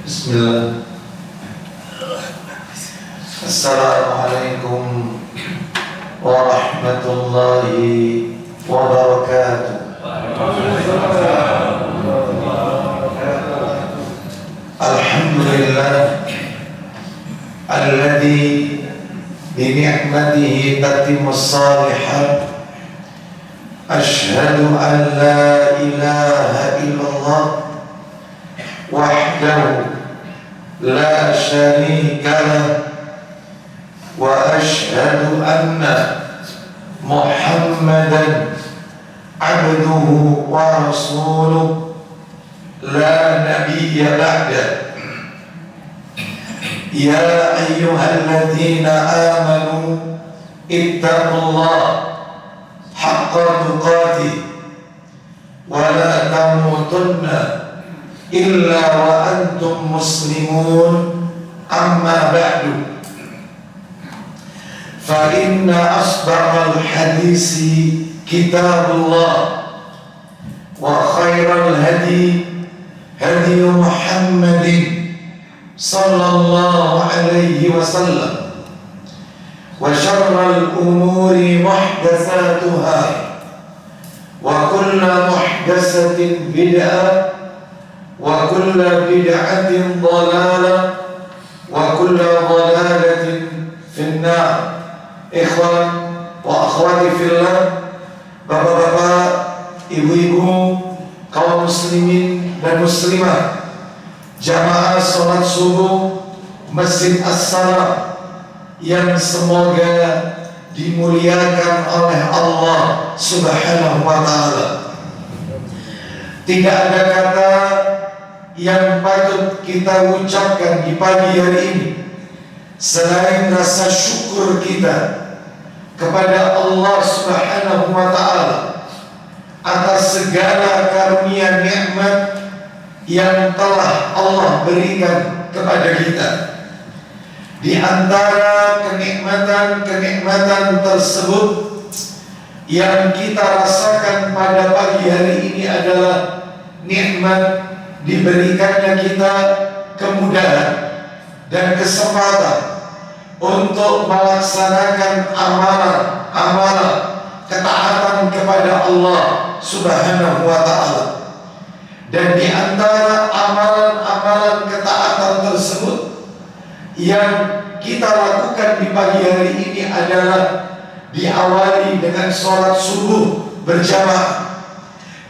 Bismillah. Assalamualaikum warahmatullahi wabarakatuh. Alhamdulillah alladzi bi ni'matihi tatimmus shalihat. Asyhadu an la ilaha illallah wahdahu la syarika lah wa asyhadu anna Muhammadan abduhu wa rasuluh la nabiyya ba'da. Ya ayyuhalladzina amanu ittaqullaha haqqa tuqatih wa la tamutunna illa wa antum muslimun. Amma ba'du, fa inna asdaqal hadisi kitabullah wa khairal hadi hadi Muhammadin sallallahu alaihi wasallam wa syarral umuri muhdatsatuha wa kullu muhdatsatin bid'ah wa kullu bid'atin dhalalah wa kullu dhalalatin finnar. Ikhwan wa akhwati fillah, bapak-bapak, ibu-ibu, kaum muslimin dan muslimah, jamaah salat subuh Masjid As-Salam yang semoga dimuliakan oleh Allah Subhanahu wa ta'ala. Tidak ada kata yang patut kita ucapkan di pagi hari ini selain rasa syukur kita kepada Allah Subhanahu wa ta'ala atas segala karunia nikmat yang telah Allah berikan kepada kita. Di antara kenikmatan-kenikmatan tersebut yang kita rasakan pada pagi hari ini adalah nikmat diberikannya kita kemudahan dan kesempatan untuk melaksanakan amalan ketaatan kepada Allah Subhanahu wa ta'ala. Dan di antara amalan ketaatan tersebut yang kita lakukan di pagi hari ini adalah diawali dengan sholat subuh berjamaah,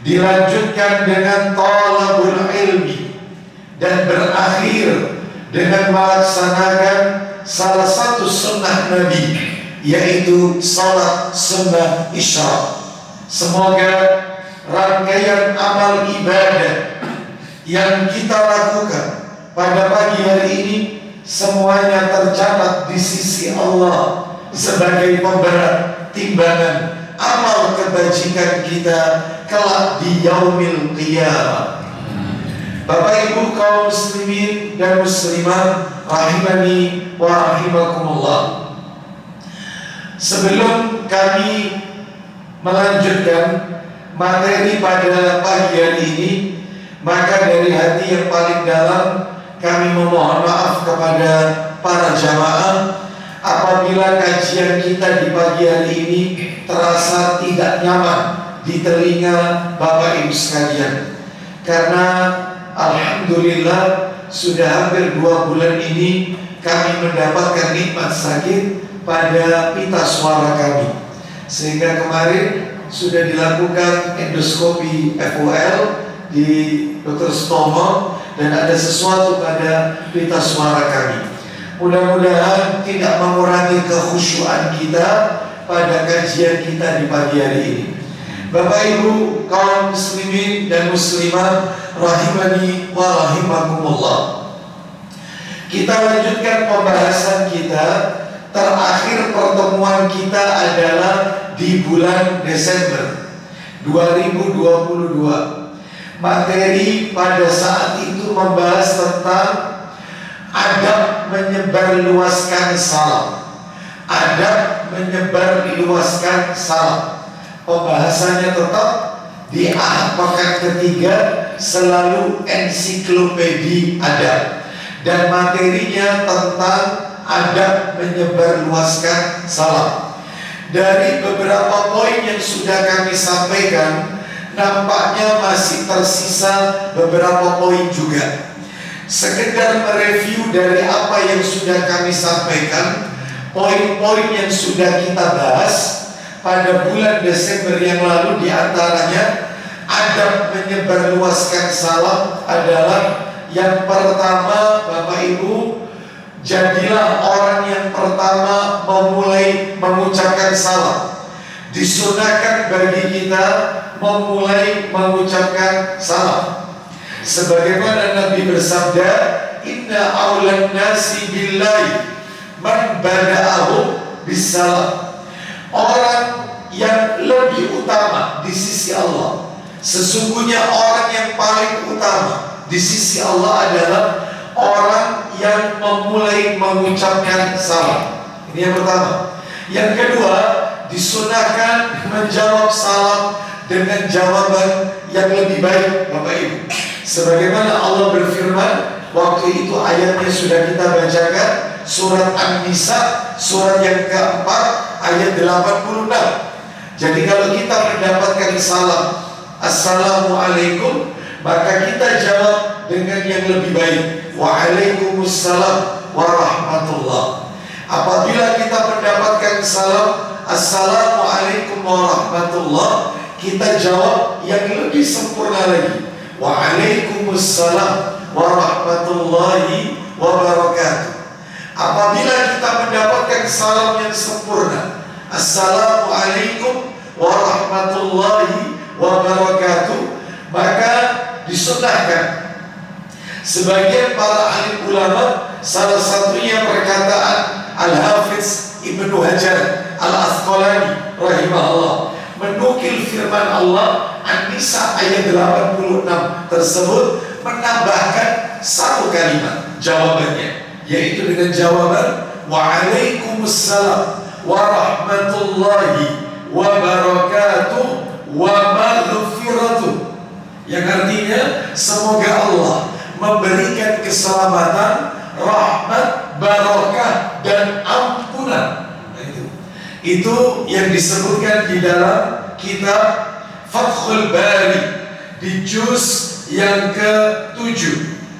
dilanjutkan dengan talabul ilmi, dan berakhir dengan melaksanakan salah satu sunnah Nabi, yaitu salat sunnah isya. Semoga rangkaian amal ibadah yang kita lakukan pada pagi hari ini semuanya tercatat di sisi Allah sebagai pemberat timbangan amal kebajikan kita kelak di yaumil qiyamah. Bapak ibu kaum muslimin dan muslimah rahimani wa rahimakumullah, sebelum kami melanjutkan materi pada pagi hari ini, maka dari hati yang paling dalam kami memohon maaf kepada para jamaah apabila kajian kita di pagi hari ini terasa tidak nyaman di telinga Bapak Ibu sekalian. Karena alhamdulillah sudah hampir 2 bulan ini kami mendapatkan nikmat sakit pada pita suara kami, sehingga kemarin sudah dilakukan endoskopi FOL di Dr. Stomo dan ada sesuatu pada pita suara kami. Mudah-mudahan tidak mengurangi kekhusyuan kita pada kajian kita di pagi hari ini. Bapak Ibu kaum muslimin dan muslimah rahimani wa rahimakumullah, kita lanjutkan pembahasan kita. Terakhir pertemuan kita adalah di bulan Desember 2022. Materi pada saat itu membahas tentang adab menyebarluaskan salam. Adab menyebarluaskan salam. Pembahasannya tetap di Ahad pekan ketiga selalu ensiklopedi adab. dan materinya tentang adab menyebarluaskan salam. Dari beberapa poin yang sudah kami sampaikan, nampaknya masih tersisa beberapa poin juga. Sekedar mereview dari apa yang sudah kami sampaikan, poin-poin yang sudah kita bahas pada bulan Desember yang lalu, diantaranya adab menyebarluaskan salam adalah yang pertama, Bapak Ibu, jadilah orang yang pertama memulai mengucapkan salam. Disunahkan bagi kita memulai mengucapkan salam. Sebagaimana Nabi bersabda, "Inna awlan nasi billahi man bada'ahu bisalam." Orang yang lebih utama di sisi Allah, sesungguhnya orang yang paling utama di sisi Allah adalah orang yang memulai mengucapkan salam. Ini yang pertama. Yang kedua, disunahkan menjawab salam dengan jawaban yang lebih baik, Bapak Ibu. Sebagaimana Allah berfirman, waktu itu ayatnya sudah kita bacakan, surat An-Nisa, surat yang keempat, ayat 86. Jadi kalau kita mendapatkan salam, Assalamualaikum, maka kita jawab dengan yang lebih baik, Waalaikumsalam warahmatullah. Apabila kita mendapatkan salam, Assalamualaikum warahmatullah, kita jawab yang lebih sempurna lagi, Waalaikumsalam warahmatullahi wabarakatuh. Apabila kita mendapatkan salam yang sempurna, Assalamualaikum warahmatullahi wabarakatuh, maka disunahkan. Sebagian para ahli ulama, salah satunya perkataan Al-Hafiz Ibnu Hajar Al-Asqalani rahimahullah, menukil firman Allah An-Nisa ayat 86 tersebut, menambahkan satu kalimat jawabannya, yaitu dengan jawaban Waalaikumsalam warahmatullahi wabarakatuh wa maghfiratuh, yang artinya semoga Allah memberikan keselamatan, rahmat, barokah, dan ampunan. Nah, itu yang disebutkan di dalam kitab Fathul Bari di juz yang ke-7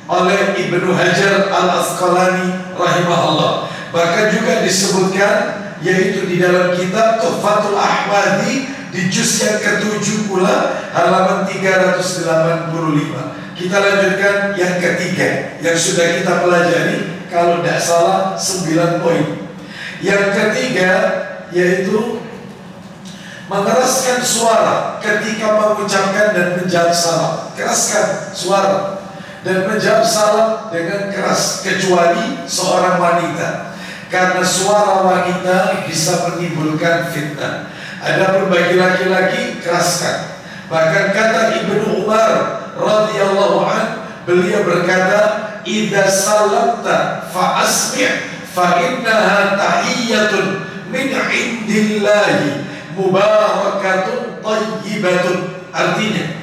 oleh Ibnu Hajar Al-Asqalani rahimahullah. Bahkan juga disebutkan, yaitu di dalam kitab Tuhfatul Ahwadi di juz yang ke-7 pula, halaman 385. Kita lanjutkan yang ketiga yang sudah kita pelajari, kalau tidak salah 9 poin. Yang ketiga yaitu mengeraskan suara ketika mengucapkan dan menjawab salam. Keraskan suara dan menjawab salam dengan keras, kecuali seorang wanita, karena suara wanita bisa menimbulkan fitnah. Adapun bagi laki-laki, keraskan. Bahkan kata Ibnu Umar radhiyallahu an, beliau berkata, "Idza salamta fa asmi' fa innaha tahiyyatun min 'indillahi mubarakatun thayyibatun." Artinya,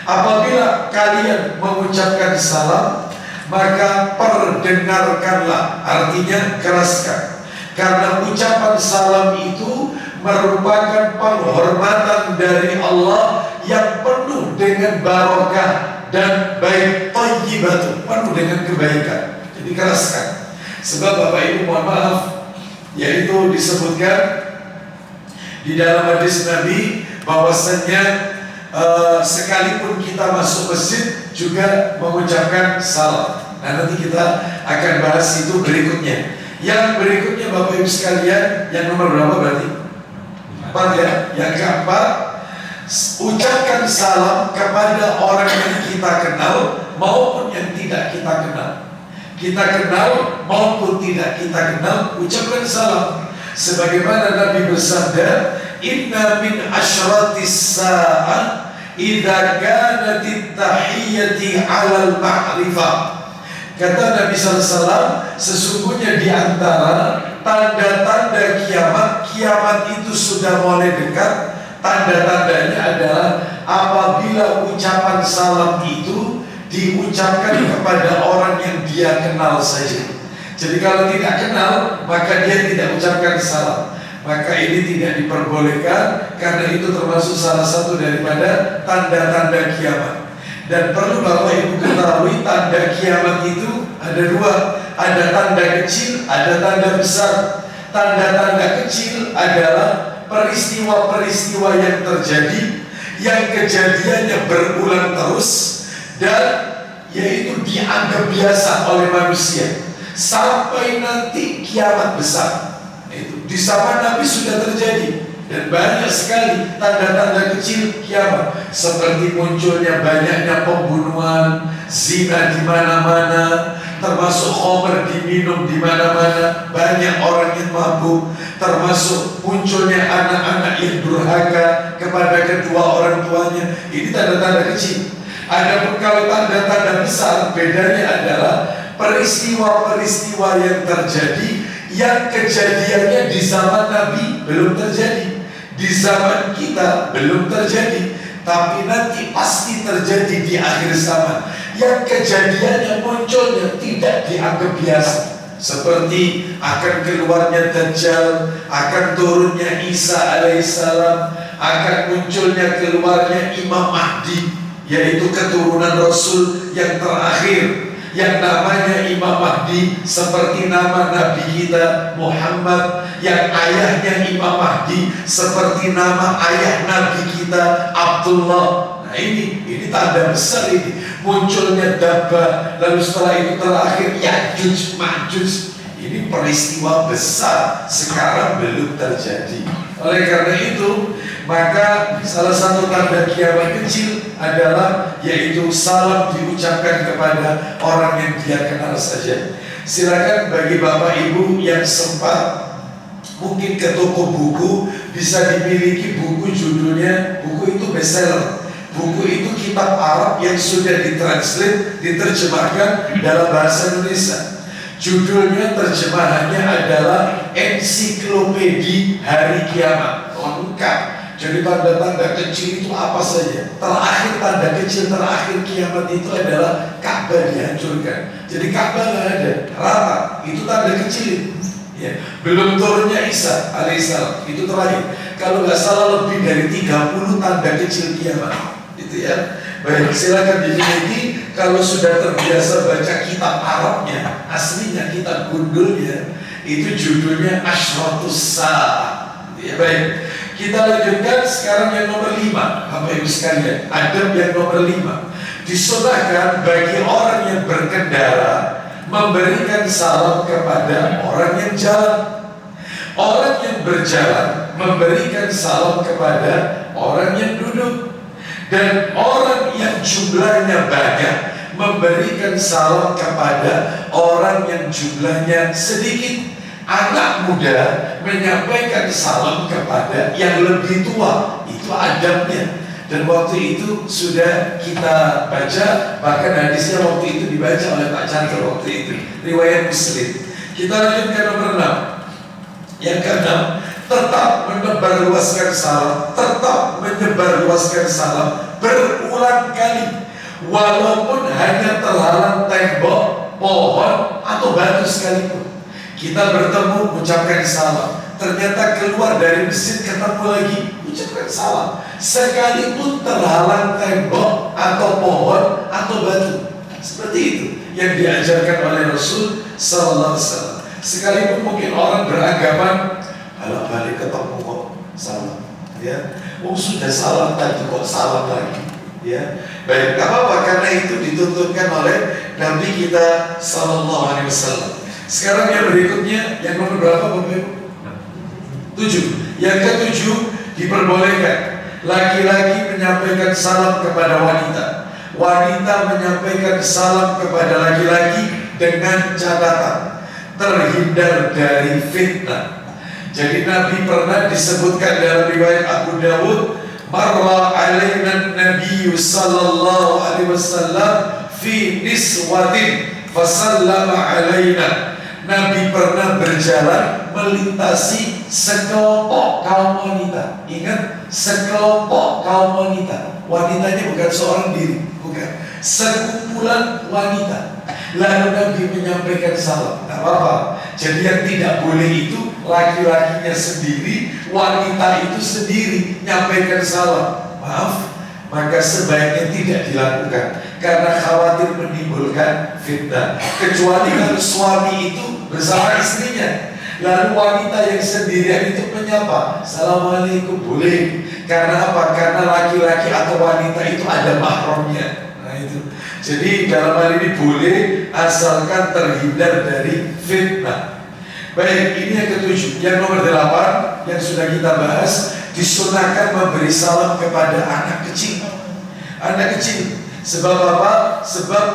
apabila kalian mengucapkan salam, maka perdengarkanlah, artinya keraskan. Karena ucapan salam itu merupakan penghormatan dari Allah yang penuh dengan barokah dan baik, thayyibatun, penuh dengan kebaikan. Jadi keraskan. Sebab Bapak Ibu mohon maaf, yaitu disebutkan di dalam hadis Nabi bahwasanya sekalipun kita masuk masjid juga mengucapkan salam. Nah, nanti kita akan bahas itu berikutnya. Yang berikutnya Bapak Ibu sekalian, yang nomor berapa berarti? 4 ya. Yang keempat, ucapkan salam kepada orang yang kita kenal maupun yang tidak kita kenal. Kita kenal maupun tidak kita kenal, ucapkan salam. Sebagaimana Nabi bersabda, "Inna min asyratis sa'ah idza kanatit tahiyyati 'alal ma'rifah." Kata Nabi SAW, sesungguhnya di antara tanda-tanda kiamat itu sudah mulai dekat. Tanda-tandanya adalah apabila ucapan salam itu diucapkan kepada orang yang dia kenal saja. Jadi kalau tidak kenal, maka dia tidak ucapkan salam. Maka ini tidak diperbolehkan, karena itu termasuk salah satu daripada tanda-tanda kiamat. Dan perlu Bapak Ibu ketahui, tanda kiamat itu ada dua. Ada tanda kecil, ada tanda besar. Tanda-tanda kecil adalah peristiwa-peristiwa yang terjadi, yang kejadiannya berulang terus, dan yaitu dianggap biasa oleh manusia sampai nanti kiamat besar. Itu di zaman Nabi sudah terjadi, dan banyak sekali tanda-tanda kecil kiamat, seperti munculnya banyaknya pembunuhan, zina di mana-mana, termasuk khamr diminum di mana-mana, banyak orang yang mabuk, termasuk munculnya anak-anak yang durhaka kepada kedua orang tuanya. Ini tanda-tanda kecil. Adapun kalau tanda-tanda besar, bedanya adalah peristiwa-peristiwa yang terjadi, yang kejadiannya di zaman Nabi belum terjadi, di zaman kita belum terjadi, tapi nanti pasti terjadi di akhir zaman, yang kejadiannya munculnya tidak dianggap biasa, seperti akan keluarnya Dajjal, akan turunnya Isa alaihissalam, akan munculnya keluarnya Imam Mahdi, yaitu keturunan Rasul yang terakhir, yang namanya Imam Mahdi, seperti nama Nabi kita Muhammad, yang ayahnya Imam Mahdi seperti nama ayah Nabi kita Abdullah. Nah ini tanda besar, ini munculnya Dabba, lalu setelah itu terakhir Ya'juj Ma'juj. Ini peristiwa besar, sekarang belum terjadi. Oleh karena itu, maka salah satu tanda kiamat kecil adalah yaitu salam diucapkan kepada orang yang dia kenal saja. Silakan bagi Bapak Ibu yang sempat mungkin ke toko buku, bisa dimiliki buku judulnya, buku itu bestseller. Buku itu kitab Arab yang sudah ditranslate, diterjemahkan dalam bahasa Indonesia. Judulnya, terjemahannya adalah Ensiklopedi Hari Kiamat. Lengkap. Jadi tanda-tanda kecil itu apa saja. Terakhir, tanda kecil terakhir kiamat itu adalah Ka'bah dihancurkan. Jadi Ka'bah nggak ada, rata. Itu tanda kecil. Ya. Belum turunnya Isa alaihissalam, itu terakhir. Kalau nggak salah lebih dari 30 tanda kecil kiamat. Itu ya. Baik, silakan dimiliki. Kalau sudah terbiasa baca kitab Arabnya, aslinya kitab gundulnya, itu judulnya Asyratus Sa'ah. Ya, baik. Kita lanjutkan sekarang yang nomor 5, Bapak Ibu sekalian. Adab yang nomor 5. Disunahkan bagi orang yang berkendara memberikan salam kepada orang yang jalan. Orang yang berjalan memberikan salam kepada orang yang duduk. Dan orang yang jumlahnya banyak memberikan salam kepada orang yang jumlahnya sedikit. Anak muda menyampaikan salam kepada yang lebih tua, itu adabnya. Dan waktu itu sudah kita baca, bahkan hadisnya waktu itu dibaca oleh Pak Chandra waktu itu, riwayat Muslim. Kita lanjutkan nomor 6. Yang ke-6, tetap menyebarluaskan salam, tetap menyebarluaskan salam berulang kali, walaupun hanya terhalang tembok, pohon, atau batu sekalipun. Kita bertemu, ucapkan salam. Ternyata keluar dari masjid, ketemu lagi, ucapkan salam. Sekalipun terhalang tembok, atau pohon, atau batu. Seperti itu yang diajarkan oleh Rasul Sallallahu Alaihi Wasallam. Sekalipun mungkin orang beragaman, kalau balik ketemu kok salam, ya, sudah salam tadi kok salam lagi, ya. Baik, apa-apa, karena itu dituntutkan oleh Nabi kita Sallallahu Alaihi Wasallam. Sekarang yang berikutnya, yang nomor berapa Bapak? 7. Yang ke-7, diperbolehkan laki-laki menyampaikan salam kepada wanita, wanita menyampaikan salam kepada laki-laki, dengan catatan terhindar dari fitnah. Jadi Nabi pernah disebutkan dalam riwayat Abu Dawud, marra alaina Nabi sallallahu alaihi wasallam fi niswatin fasallama alaina. Nabi pernah berjalan melintasi sekelompok kaum wanita. Ingat, sekelompok kaum wanita. Wanitanya bukan seorang diri, bukan, sekumpulan wanita. Lalu Nabi menyampaikan salam. Tidak apa-apa. Jadi yang tidak boleh itu laki-lakinya sendiri, wanita itu sendiri nyampaikan salam. Maaf, maka sebaiknya tidak dilakukan karena khawatir menimbulkan fitnah. Kecuali kalau suami itu bersama istrinya, lalu wanita yang sendirian itu menyapa, Assalamualaikum, boleh. Karena apa? Karena laki-laki atau wanita itu ada mahramnya. Nah itu. Jadi dalam hal ini boleh asalkan terhindar dari fitnah. Baik, ini yang ketujuh. Yang nomor 8 yang sudah kita bahas, disunahkan memberi salam kepada anak kecil. Anak kecil. Sebab apa? Sebab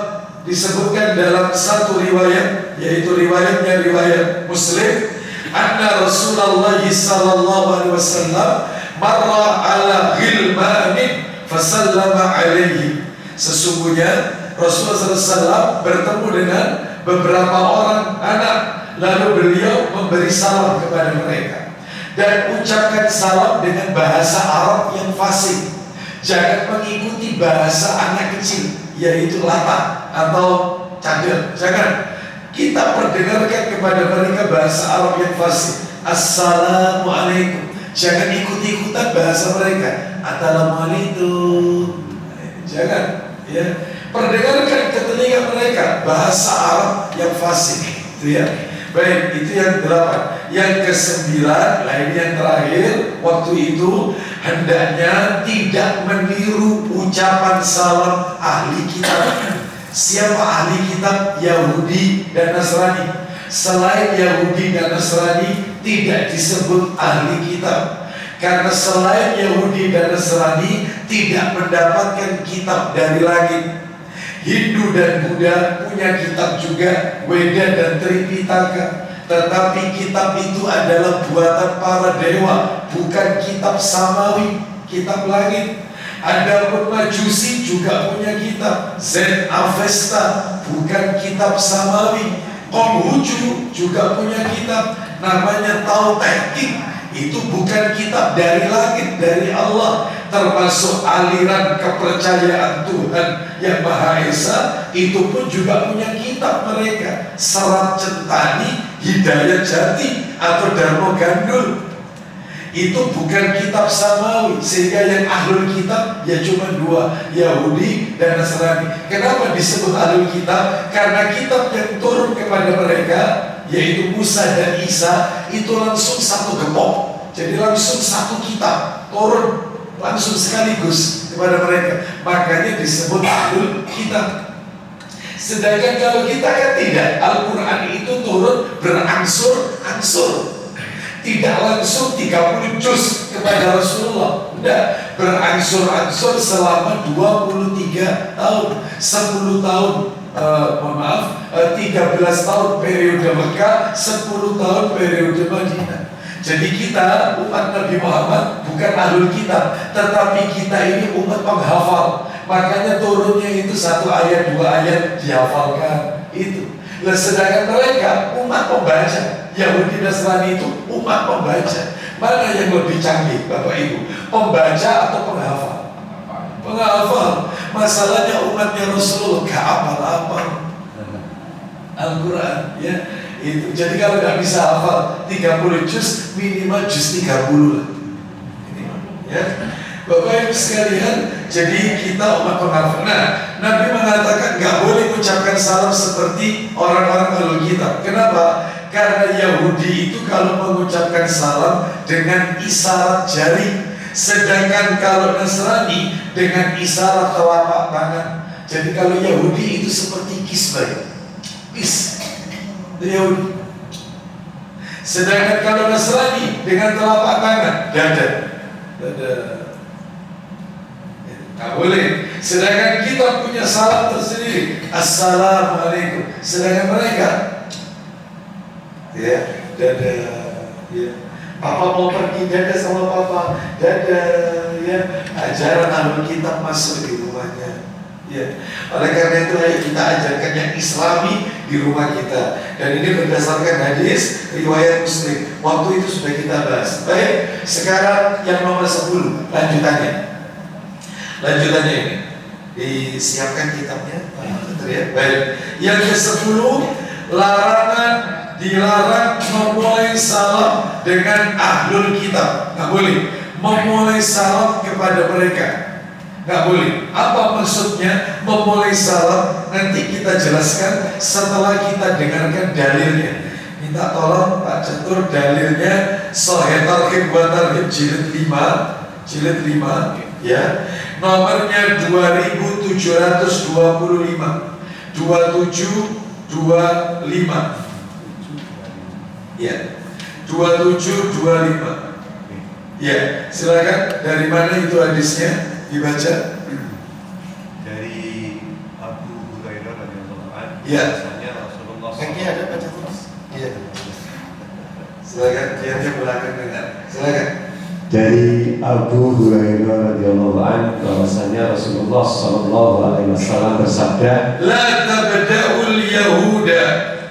disebutkan dalam satu riwayat, yaitu riwayatnya riwayat Muslim, anna Rasulullah sallallahu alaihi wasallam marra ala ghilmanin fasallama alaihi. Sesungguhnya Rasulullah SAW bertemu dengan beberapa orang anak, lalu beliau memberi salam kepada mereka dan ucapkan salam dengan bahasa Arab yang fasih. Jangan mengikuti bahasa anak kecil, yaitu latak atau cadel. Jangan. Kita perdengarkan kepada mereka bahasa Arab yang fasih. Assalamualaikum. Jangan ikut-ikutan bahasa mereka. Assalamualaikum. Jangan. Ya, perdengarkan ke telinga mereka bahasa Arab yang fasih. Itu ya. Baik, itu yang 8. Yang ke-9, nah ini yang terakhir, waktu itu hendaknya tidak meniru ucapan salam ahli kitab. Siapa ahli kitab? Yahudi dan Nasrani. Selain Yahudi dan Nasrani tidak disebut ahli kitab, karena selain Yahudi dan Nasrani tidak mendapatkan kitab dari langit. Hindu dan Buddha punya kitab juga, Weda dan Tripitaka. Tetapi kitab itu adalah buatan para dewa, bukan kitab samawi, kitab langit. Adapun Majusi juga punya kitab, Zen Avesta, bukan kitab samawi. Konghucu juga punya kitab, namanya Tao Te Ching. Itu bukan kitab dari langit, dari Allah. Termasuk aliran kepercayaan Tuhan yang Maha Esa, itu pun juga punya kitab mereka, Serat Centani, Hidayat Jati, atau Dharma Gandul. Itu bukan kitab samawi, sehingga yang ahlul kitab ya cuma 2, Yahudi dan Nasrani. Kenapa disebut ahlul kitab? Karena kitab yang turun kepada mereka, yaitu Musa dan Isa, itu langsung satu gembok. Jadi langsung satu kitab turun langsung sekaligus kepada mereka. Makanya disebut ahlul kitab. Sedangkan kalau kita kan tidak, Al-Quran itu turun berangsur-angsur. Tidak langsung 30 juz kepada Rasulullah. Tidak, berangsur-angsur selama 23 tahun, 10 tahun, 13 tahun periode Mekah, 10 tahun periode Madinah. Jadi kita umat Nabi Muhammad bukan ahlul kitab, tetapi kita ini umat penghafal. Makanya turunnya itu 1 ayat 2 ayat dihafalkan itu. Nah, sedangkan mereka umat pembaca. Yahudi Nasrani itu umat pembaca. Mana yang lebih canggih Bapak Ibu? Pembaca atau penghafal? Penghafal. Masalahnya umatnya Rasulullah gak hafal-hafal Al-Quran, ya. Itu. Jadi kalau nggak bisa hafal 30 juz, minimal juz 30 lah. Ya. Bapak Ibu sekalian, jadi kita umat penghafal. Nah, Nabi mengatakan nggak boleh mengucapkan salam seperti orang-orang ahlul kitab. Kenapa? Karena Yahudi itu kalau mengucapkan salam dengan isyarat jari, sedangkan kalau Nasrani dengan isyarat telapak tangan. Jadi kalau Yahudi itu seperti kisbay, kis. Yahudi. Sedangkan kalau Nasrani dengan telapak tangan, dada. Nggak boleh. Sedangkan kita punya salam tersendiri, Assalamualaikum. Sedangkan mereka, ya, dada, ya. Papa mau pergi, dada sama papa, dada, ya. Ajaran ahlul kitab masuk di rumahnya. Ya. Oleh karena itu ayo kita ajarkan yang Islami, di rumah kita. Dan ini berdasarkan hadis riwayat Muslim. Waktu itu sudah kita bahas. Baik, sekarang yang nomor 10 lanjutannya. Lanjutannya ini disiapkan kitabnya. Baik. Yang ke-10, larangan dilarang memulai salam dengan ahlul kitab. Nggak boleh memulai salam kepada mereka. Nggak boleh. Apa maksudnya memulai salam? Nanti kita jelaskan setelah kita dengarkan dalilnya. Minta tolong Pak Catur dalilnya Sahih Targhib wa Tarhib jilid 5 ya. Nomornya 2725 2725 ya, 2725 ya. Silakan, dari mana itu hadisnya? Dibaca dari Abu Hurairah radhiyallahu anhu. Ya. Rasulullah Kaki ada baca terus. Iya. Silakan, dia belakang dengar. Silakan. Dari Abu Hurairah radhiyallahu anhu bahwasanya Rasulullah sallallahu alaihi wasallam bersabda, La tabda'ul yahuda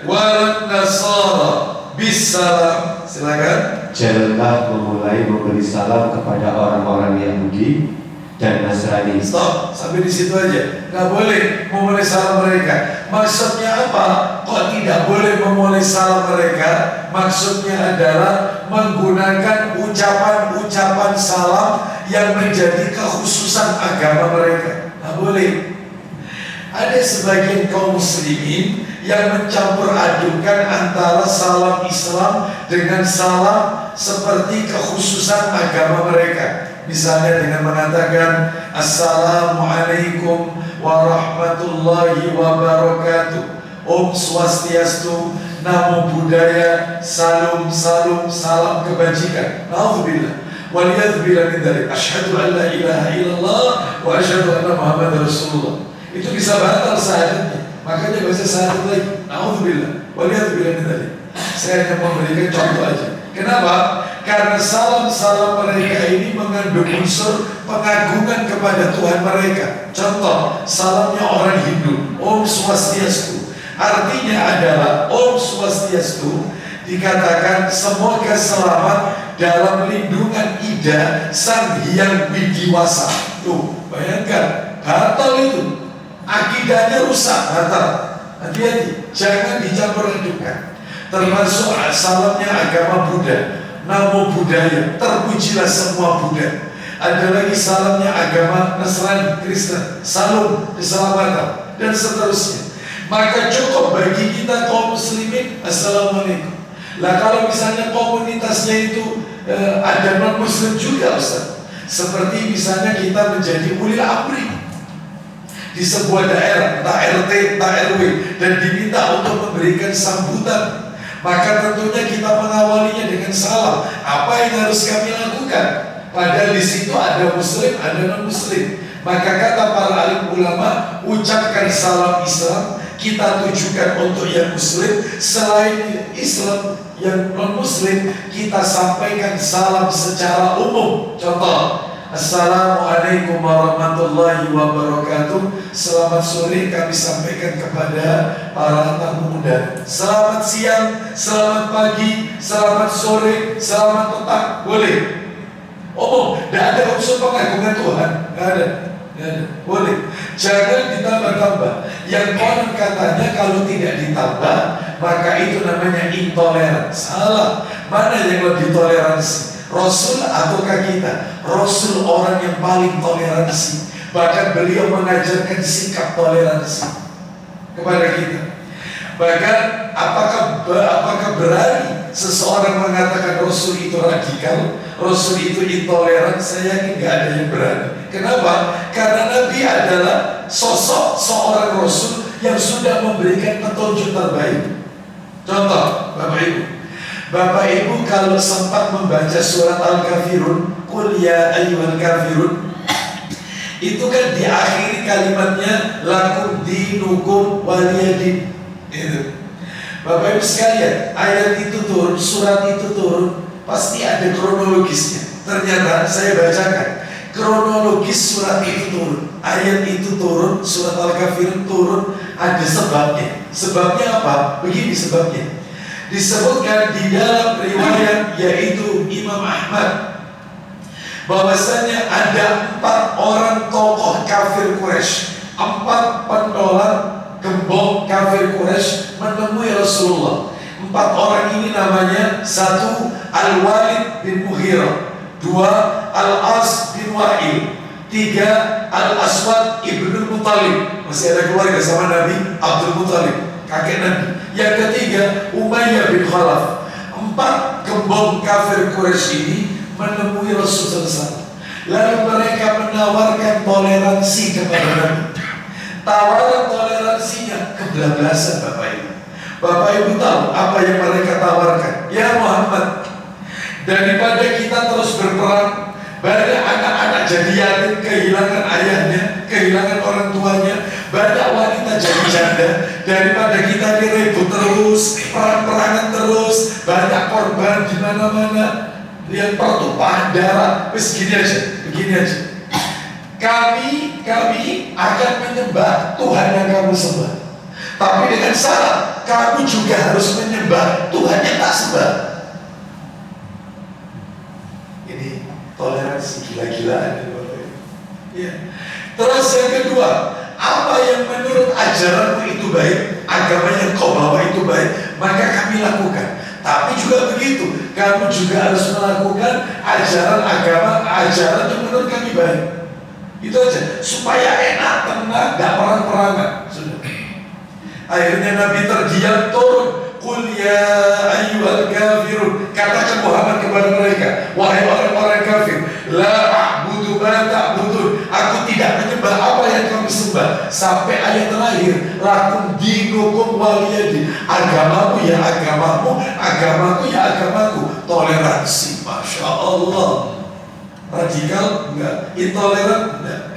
wal nasara bisalam. Silakan. janganlah memulai memberi salam kepada orang-orang Yahudi dan Nasrani. Stop, sampai di situ aja. Nggak boleh memulai salam mereka. Maksudnya apa? Kok tidak boleh memulai salam mereka? Maksudnya adalah menggunakan ucapan-ucapan salam yang menjadi kekhususan agama mereka. Nggak boleh. Ada sebagian kaum muslimin yang mencampur adukan antara salam Islam dengan salam seperti kekhususan agama mereka. Misalnya dengan mengatakan Assalamualaikum warahmatullahi wabarakatuh, Om Swastiastu, Namo Buddhaya, Salam salam kebajikan. Alhamdulillah. Waliyadzubillah min dzalik. Asyhadu an la ilaha illallah wa asyhadu anna Muhammadar Rasulullah. Itu bisa batal syahadatnya. Makanya baca syahadat lagi. Alhamdulillah. Waliyadzubillah min dzalik. Saya hanya memberikan contoh aja. Kenapa? Karena salam-salam mereka ini mengandung unsur pengagungan kepada Tuhan mereka. Contoh, salamnya orang Hindu, Om Swastiastu. Artinya adalah Om Swastiastu dikatakan semoga selamat dalam lindungan Ida Sang Hyang Widiwasa. Tuh, bayangkan, batal itu. Akidahnya rusak, batal. Hati-hati, jangan dicampur adukan. Termasuk salamnya agama Buddha, Namo Buddhaya, terpujilah semua Buddha. Ada lagi salamnya agama Nasrani, Kristen, Salam, keselamatan, dan seterusnya. Maka cukup bagi kita kaum muslimin, Assalamualaikum. Lah kalau misalnya komunitasnya itu ada non muslim juga, Ustaz. Seperti misalnya kita menjadi ulil amri di sebuah daerah, entah RT, entah RW, dan diminta untuk memberikan sambutan, maka tentunya kita mengawalinya dengan salam. Apa yang harus kami lakukan? Padahal di situ ada muslim, ada non muslim. Maka kata para alim ulama, ucapkan salam Islam, kita tujukan untuk yang muslim. Selain Islam yang non muslim, kita sampaikan salam secara umum. Contoh, Assalamualaikum warahmatullahi wabarakatuh. Selamat sore kami sampaikan kepada para tamu undangan. Selamat siang, selamat pagi, selamat sore, selamat petang. Boleh. Tidak ada unsur pengagungan Tuhan. Tidak ada. Boleh. Jangan ditambah-tambah. Yang konon katanya kalau tidak ditambah, maka itu namanya intoleran. Salah. Mana yang lebih toleransi? Rasul ataukah kita? Rasul orang yang paling toleransi. Bahkan beliau mengajarkan sikap toleransi kepada kita. Bahkan apakah berani seseorang mengatakan Rasul itu radikal, Rasul itu intoleran? Saya yakin gak ada yang berani. Kenapa? Karena Nabi adalah sosok seorang Rasul yang sudah memberikan petunjuk terbaik. Contoh, Bapak Ibu kalau sempat membaca surat Al-Kafirun, Qul ya ayyuhal kafirun, itu kan diakhiri kalimatnya lakum dinukum waliyadin. Itu. Bapak Ibu sekalian, ayat itu turun, surat itu turun, pasti ada kronologisnya. Ternyata saya bacakan kronologis surat itu turun, ayat itu turun, surat Al-Kafirun turun ada sebabnya. Sebabnya apa? Begini sebabnya. Disebutkan di dalam riwayat yaitu Imam Ahmad bahwasanya ada 4 orang tokoh kafir Quraisy, 4 penolak gembong kafir Quraisy menemui Rasulullah. 4 orang ini namanya: 1 Al-Walid bin Mughirah, 2 Al-As bin Wa'il, 3 Al-Aswad ibn Muttalib, masih ada keluarga sama Nabi, Abdul Muttalib, kakek Nabi. Yang ketiga Umayyah bin Khalaf. 4 gembong kafir Quraisy ini menemui Rasulullah SAW. Lalu mereka menawarkan toleransi kepada Nabi. Tawaran toleransinya kebablasan Bapak Ibu. Bapak Ibu tahu apa yang mereka tawarkan? Ya Muhammad, daripada kita terus berperang, banyak anak-anak jadi yatim, kehilangan ayahnya, kehilangan orang tuanya, banyak wanita jadi janda, daripada kita diribut terus, perang-perangan terus, banyak korban di mana-mana, lihat pertumpahan darah. Begini aja. Kami akan menyembah Tuhan yang kamu sembah, tapi dengan syarat kamu juga harus menyembah Tuhan yang tak sembah. Ini toleransi gila-gilaan ya. Terus yang kedua, apa yang menurut ajaranmu itu baik, agama yang kau bawa itu baik, maka kami lakukan. Tapi juga begitu, kamu juga harus melakukan ajaran agama, ajaran yang menurut kami baik. Itu aja, supaya enak, tenang, gak perang-perangan. Sudah. Akhirnya Nabi terdiam, turun. Qul ya ayyuhal kafirun, katakan Muhammad kepada mereka, wahai orang-orang kafir, la a'budu ma ta'budun, aku tidak menyembah apa yang kamu sembah. Sampai ayat terakhir, lakum dinukum waliyadin, agamamu ya agamamu, agamaku ya agamaku. Toleransi, Masya Allah. Radikal enggak, intoleran enggak.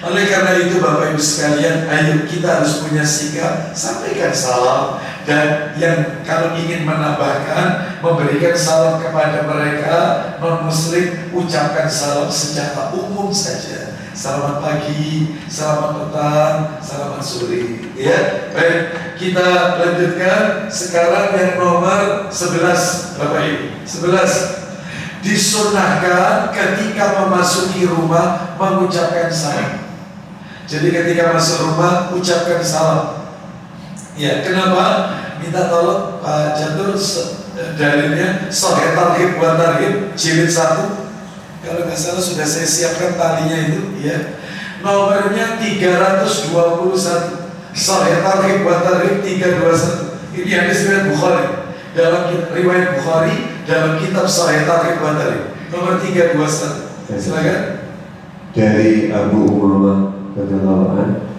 Oleh karena itu Bapak Ibu sekalian, ayo kita harus punya sikap, sampaikan salam, dan yang kalau ingin menambahkan, memberikan salam kepada mereka non-muslim, ucapkan salam secara umum saja. Selamat pagi, selamat petang, selamat sore. Ya, baik, kita lanjutkan sekarang yang nomor 11 Bapak Ibu. 11. Disunahkan ketika memasuki rumah mengucapkan salam. Jadi ketika masuk rumah ucapkan salam. Ya, kenapa? Minta tolong Pak Jatuh dalilnya Sahih Targhib wa Tarhib jilid 1. Kalau nggak salah sudah saya siapkan talinya itu, ya. Nomornya 321. Sahih Targhib wa Tarhib 321. Ini hadis riwayat Bukhari. Dalam riwayat Bukhari dalam kitab Sahih Targhib wa Tarhib nomor 321. Silakan. Dari Abu Umamah radhiyallahu anhu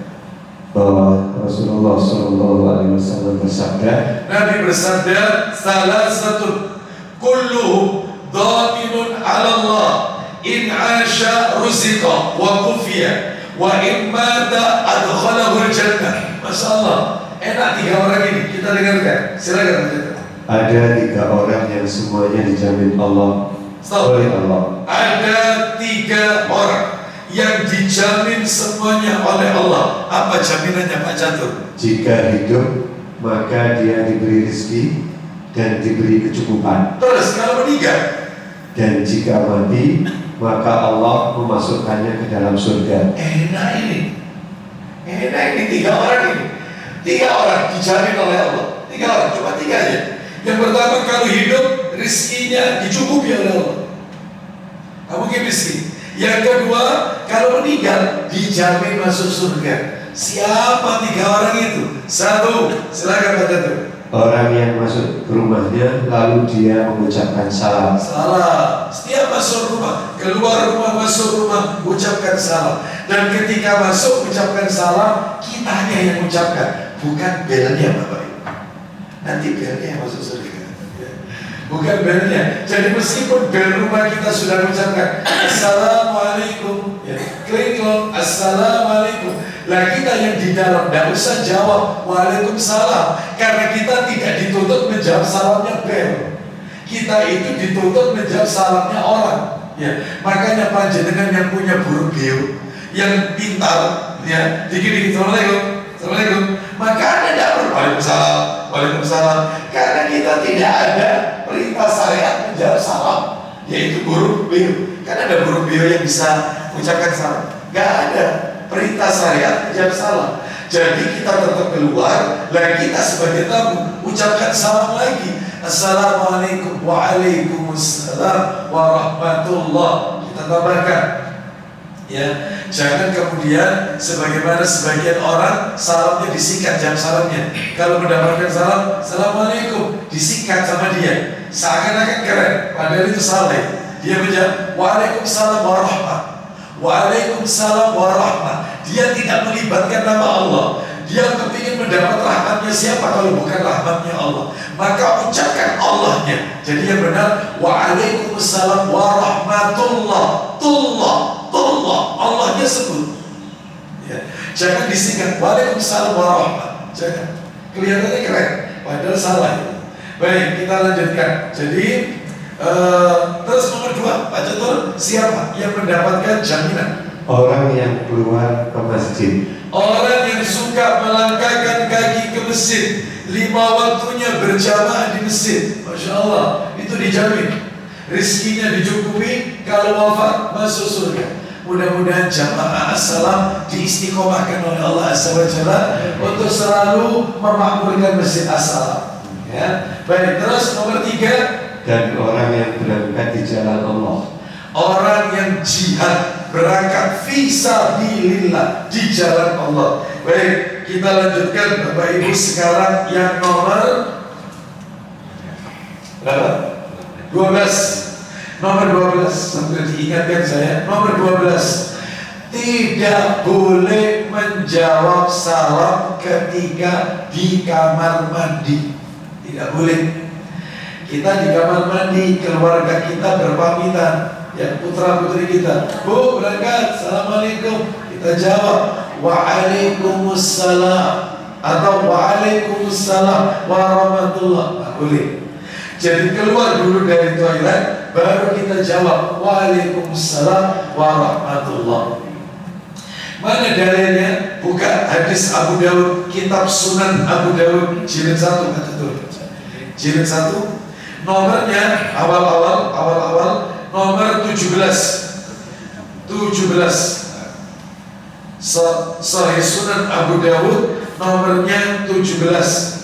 bahwa Rasulullah SAW bersabda, Nabi bersabda, salasatun kulluhum dhaminun 'ala Allah, in 'asha ruziqa wa kufiya wa in mata adkhalahu al-jannah. Masyaallah, enak 3 orang ini, kita dengarkan. Silakan. ada 3 orang yang semuanya dijamin Allah oleh Allah. Ada 3 orang yang dijamin semuanya oleh Allah. Apa jaminannya Pak Catur? Jika hidup maka dia diberi rezeki dan diberi kecukupan. Terus kalau meninggal, Dan jika mati maka Allah memasukkannya ke dalam surga. Enak ini 3 orang ini. 3 orang dijamin oleh Allah. 3 orang, cuma 3 aja. Yang pertama, kalau hidup rezekinya dicukupi oleh Allah, kamu mungkin miskin. Yang kedua, kalau meninggal dijamin masuk surga. Siapa 3 orang itu? 1, silakan Pak Jatuh. Orang yang masuk ke rumahnya lalu dia mengucapkan salam. Salam. Setiap masuk rumah, keluar rumah, masuk rumah, ucapkan salam. Dan ketika masuk ucapkan salam, kitanya yang ucapkan, bukan belnya Bapak Ibu. Nanti belnya yang masuk surga, bukan belnya. Jadi meskipun bel rumah kita sudah mengucapkan Assalamualaikum, ya, klik loh, Assalamualaikum. Lah kita yang di dalam tidak usah jawab Waalaikumsalam, karena kita tidak dituntut menjawab salamnya bel. Kita itu dituntut menjawab salamnya orang. Ya, makanya panjenengan yang punya burung beo, yang pintar, Ya, dikit-dikit Assalamualaikum. Maka Anda tidak perlu Waalaikumsalam. Karena kita tidak ada perintah syariat menjawab salam, yaitu huruf bio. Karena ada huruf bio yang bisa ucapkan salam. Gak ada perintah syariat menjawab salam. Jadi kita tetap keluar, dan kita sebagai tamu ucapkan salam lagi. Assalamualaikum, waalaikumsalam warahmatullah. Kita tambahkan. Ya, jangan kemudian sebagaimana sebagian orang salamnya disingkat jam salamnya. Kalau mendapatkan salam, assalamualaikum, disingkat sama dia, seakan-akan keren, padahal itu salah. Dia menjawab waalaikumsalam warahmat, waalaikumsalam warahmat. Dia tidak melibatkan nama Allah. Dia kepingin mendapat rahmatnya siapa kalau bukan rahmatnya Allah. Maka ucapkan Allahnya. Jadi yang benar waalaikumsalam warahmatullah. Tullah Allahnya sebut. Ya. Jangan disingkat waalaikumsalam warahmat. Jangan. Kelihatannya keren, padahal salah. Baik, kita lanjutkan. Jadi terus nomor 2, Pak Catur, siapa yang mendapatkan jaminan? Orang yang keluar ke masjid. Orang yang suka melangkahkan kaki ke masjid, 5 waktunya berjamaah di masjid. Masya Allah, itu dijamin. Rizkinya dicukupi, kalau wafat masuk surga. Mudah-mudahan jamaah as-salam diistiqomahkan oleh Allah Azza wa Jalla untuk selalu memakmurkan masjid as-salam. Ya. Baik, terus nomor 3. Dan orang yang berangkat di jalan Allah. Orang yang jihad, berangkat fisabilillah di jalan Allah. Baik, kita lanjutkan Bapak Ibu sekarang yang nomor berapa? 12. Nomor 12 sambil diingatkan saya. Nomor 12. Tidak boleh menjawab salam ketika di kamar mandi. Tidak boleh. Kita di kamar mandi, keluarga kita berpamitan. Ya, putra putri kita, Bu berangkat, assalamualaikum. Kita jawab waalaikumsalam atau waalaikumsalam warahmatullah. Nah, boleh. Jadi keluar dulu dari toilet, baru kita jawab waalaikumsalam warahmatullah. Mana dalilnya? Buka hadis Abu Dawud, kitab Sunan Abu Dawud jilid 1, jilid 1. Nomornya awal-awal nomor 17. Sahih Sunan Abu Dawud nomornya 17.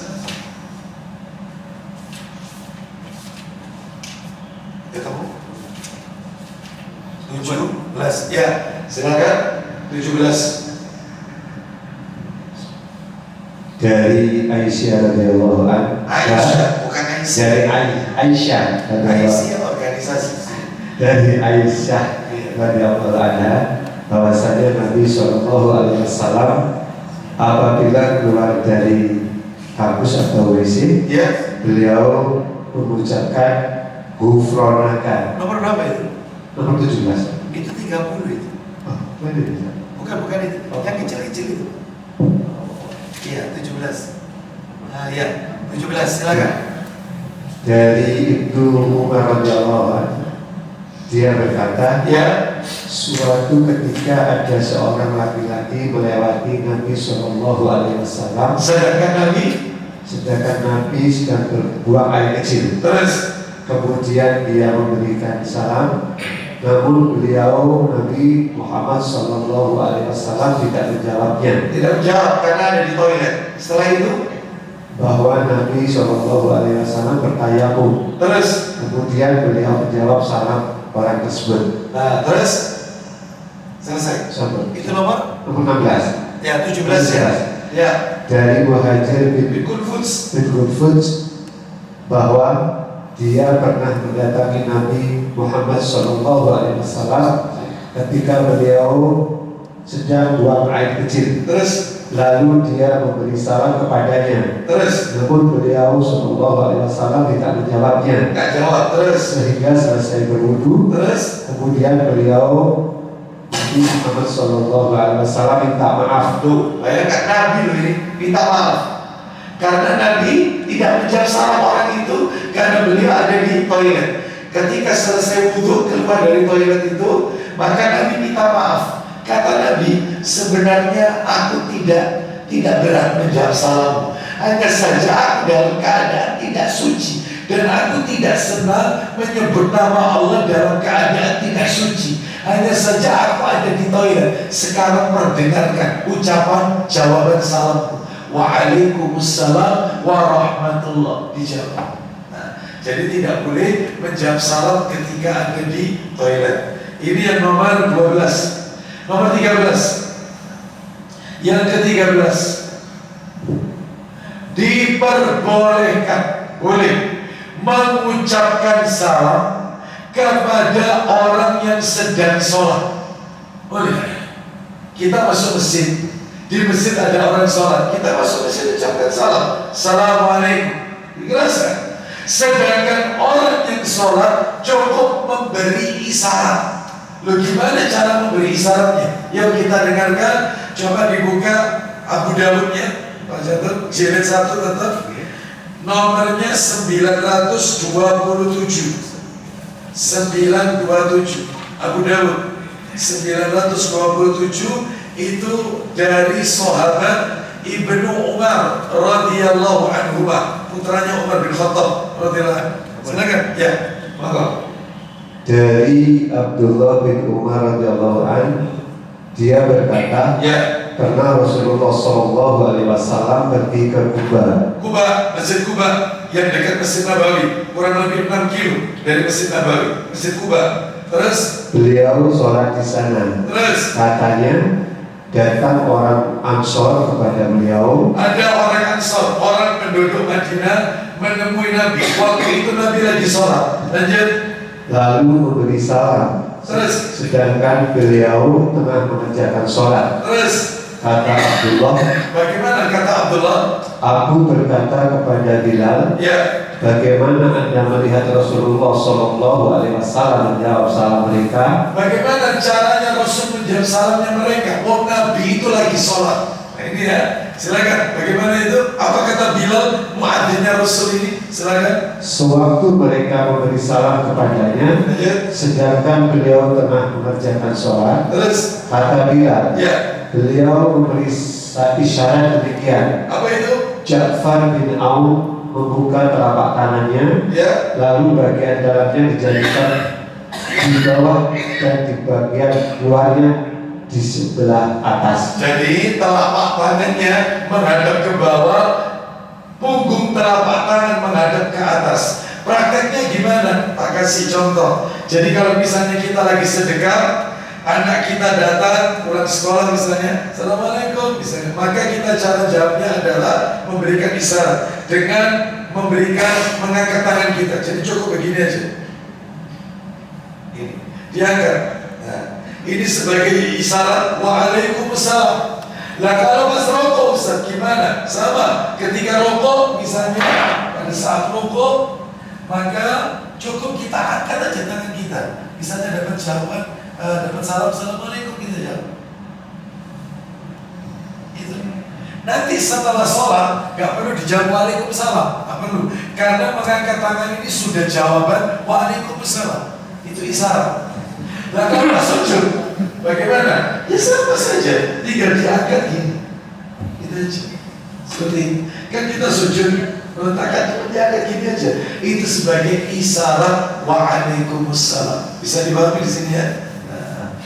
Ya kamu? 17. Ya, silakan. 17. Dari Aisyah radhiyallahu anha. Aisyah, bukan Aisyah. Dari Aisyah Aisyah organisasi. Dari Aisyah radhiyallahu anha bahwasanya Nabi Shallallahu alaihi wasallam apabila keluar dari kampus atau WC, Ya. beliau mengucapkan ghufranaka. Nomor berapa itu? Nomor 17. Itu 30 itu. Oh, mana itu? Bukan itu. Yang kecil-kecil itu. Iya, 17. Nah, ya, 17, silakan. Dari Ibnu Umar radhiyallahu anhu, dia berkata, Ya. suatu ketika ada seorang laki-laki melewati Nabi Shallallahu alaihi wasallam, Sedangkan Nabi sedang berbuang air kecil. terus Kemudian dia memberikan salam, namun beliau Nabi Muhammad Shallallahu alaihi wasallam tidak menjawabnya. tidak menjawab karena ada di toilet. Setelah itu, Bahwa Nabi Shallallahu alaihi wasallam bertayamum. terus, Kemudian beliau menjawab salam orang tersebut. nah terus selesai. Sampai Itu nomor? nomor 16. Ya, 17 ya. Ya. Dari Muhajir bin Good Foods. Ghufranah bahwa dia pernah mendatangi Nabi Muhammad Shallallahu alaihi wasallam ketika beliau sedang buang air kecil. Terus, Lalu dia memberi salam kepadanya. terus, Namun beliau Shallallahu alaihi wasallam tidak menjawabnya. nggak jawab. Terus, Sehingga selesai berwudu, terus, kemudian beliau Nabi Muhammad Shallallahu alaihi wasallam minta maaf. tuh, bayangkan Nabi loh ini minta maaf. Karena Nabi tidak menjawab salam orang itu karena beliau ada di toilet. Ketika selesai wudhu keluar dari toilet itu, maka Nabi minta maaf. Kata Nabi, sebenarnya aku tidak berat menjawab salam. Hanya saja aku dalam keadaan tidak suci, dan aku tidak senang menyebut nama Allah dalam keadaan tidak suci. Hanya saja aku ada di toilet. Sekarang perdengarkan ucapan jawaban salamku. Waalaikumsalam warahmatullah. Dijawab. Nah, jadi tidak boleh menjawab salam ketika ada di toilet. Ini yang nomor 12. Nomor 13. Yang ke-13, diperbolehkan, boleh mengucapkan salam kepada orang yang sedang sholat. Boleh. Kita masuk masjid, di masjid ada orang sholat, kita masuk masjid ucapkan salam, Assalamualaikum. Dirasa. Sedangkan orang yang sholat cukup memberi isyarat. Loh, gimana cara memberi isyaratnya? Yuk kita dengarkan. Coba dibuka Abu Dawudnya, Pak Jatuh, jilid 1 tetap. Nomornya 927. 927 Abu Dawud 927 itu dari sahabat Ibnu Umar radhiyallahu anhu, putranya Umar bin Khattab radhiyallahu anhu. Silakan, ya, monggo. Dari Abdullah bin Umar radhiyallahu anhu, dia berkata, Ya, karena Rasulullah SAW pergi ke Kuba. Masjid Kuba yang dekat Masjid Nabawi, kurang lebih 6 kilo dari Masjid Nabawi, Masjid Kuba. Terus Beliau sholat di sana. Terus Katanya datang orang Ansor kepada beliau. ada orang Ansor, orang penduduk Madinah menemui Nabi. Waktu itu Nabi lagi sholat. Lanjut. Lalu memberi salam. Terus Sedangkan beliau tengah mengerjakan sholat. Terus Kata Abdullah, bagaimana kata Abdullah? aku berkata kepada Bilal, Ya, bagaimana Anda melihat Rasulullah SAW menjawab salam mereka? bagaimana caranya Rasul menjawab salamnya mereka? Oh, Nabi itu lagi sholat. Nah, ini ya, silakan. Bagaimana itu? Apa kata Bilal, muadzinnya Rasul ini? Silakan. Sewaktu mereka memberi salam kepadanya, Lanjut. sedangkan beliau tengah mengerjakan sholat, Terus, kata Bilal, ya, beliau memberi isyarat demikian. apa itu? Ja'far bin Auf membuka telapak tangannya, Ya, lalu bagian dalamnya dijadikan di bawah dan di bagian luarnya di sebelah atas. jadi telapak tangannya menghadap ke bawah, punggung telapak tangan menghadap ke atas. Prakteknya gimana? Tak kasih contoh. Jadi kalau misalnya kita lagi sedekah, anak kita datang pulang sekolah misalnya, Assalamualaikum misalnya, maka kita cara jawabnya adalah memberikan isyarat dengan mengangkat tangan kita. Jadi cukup begini aja. Ini diangkat. Nah, ini sebagai isyarat waalaikumsalam. Lah kalau pas rokok Ustaz gimana? Sama, ketika rokok misalnya pada saat rokok, maka cukup kita angkat aja tangan kita. Misalnya dapat jawaban, dapat salam, Assalamualaikum, kita jawab. Itu. Nanti setelah sholat gak perlu dijawab waalaikumsalam, gak perlu, karena mengangkat tangan ini sudah jawaban waalaikumsalam. Itu isyarat. Nah kalau pas sujud, bagaimana? Ya sama saja, tinggal diangkat gini. Itu aja. Seperti ini. Kan kita sujud, meletakkan cuma diangkat gini aja. Itu sebagai isyarat waalaikumsalam. Bisa dipahami di sini ya? Nah,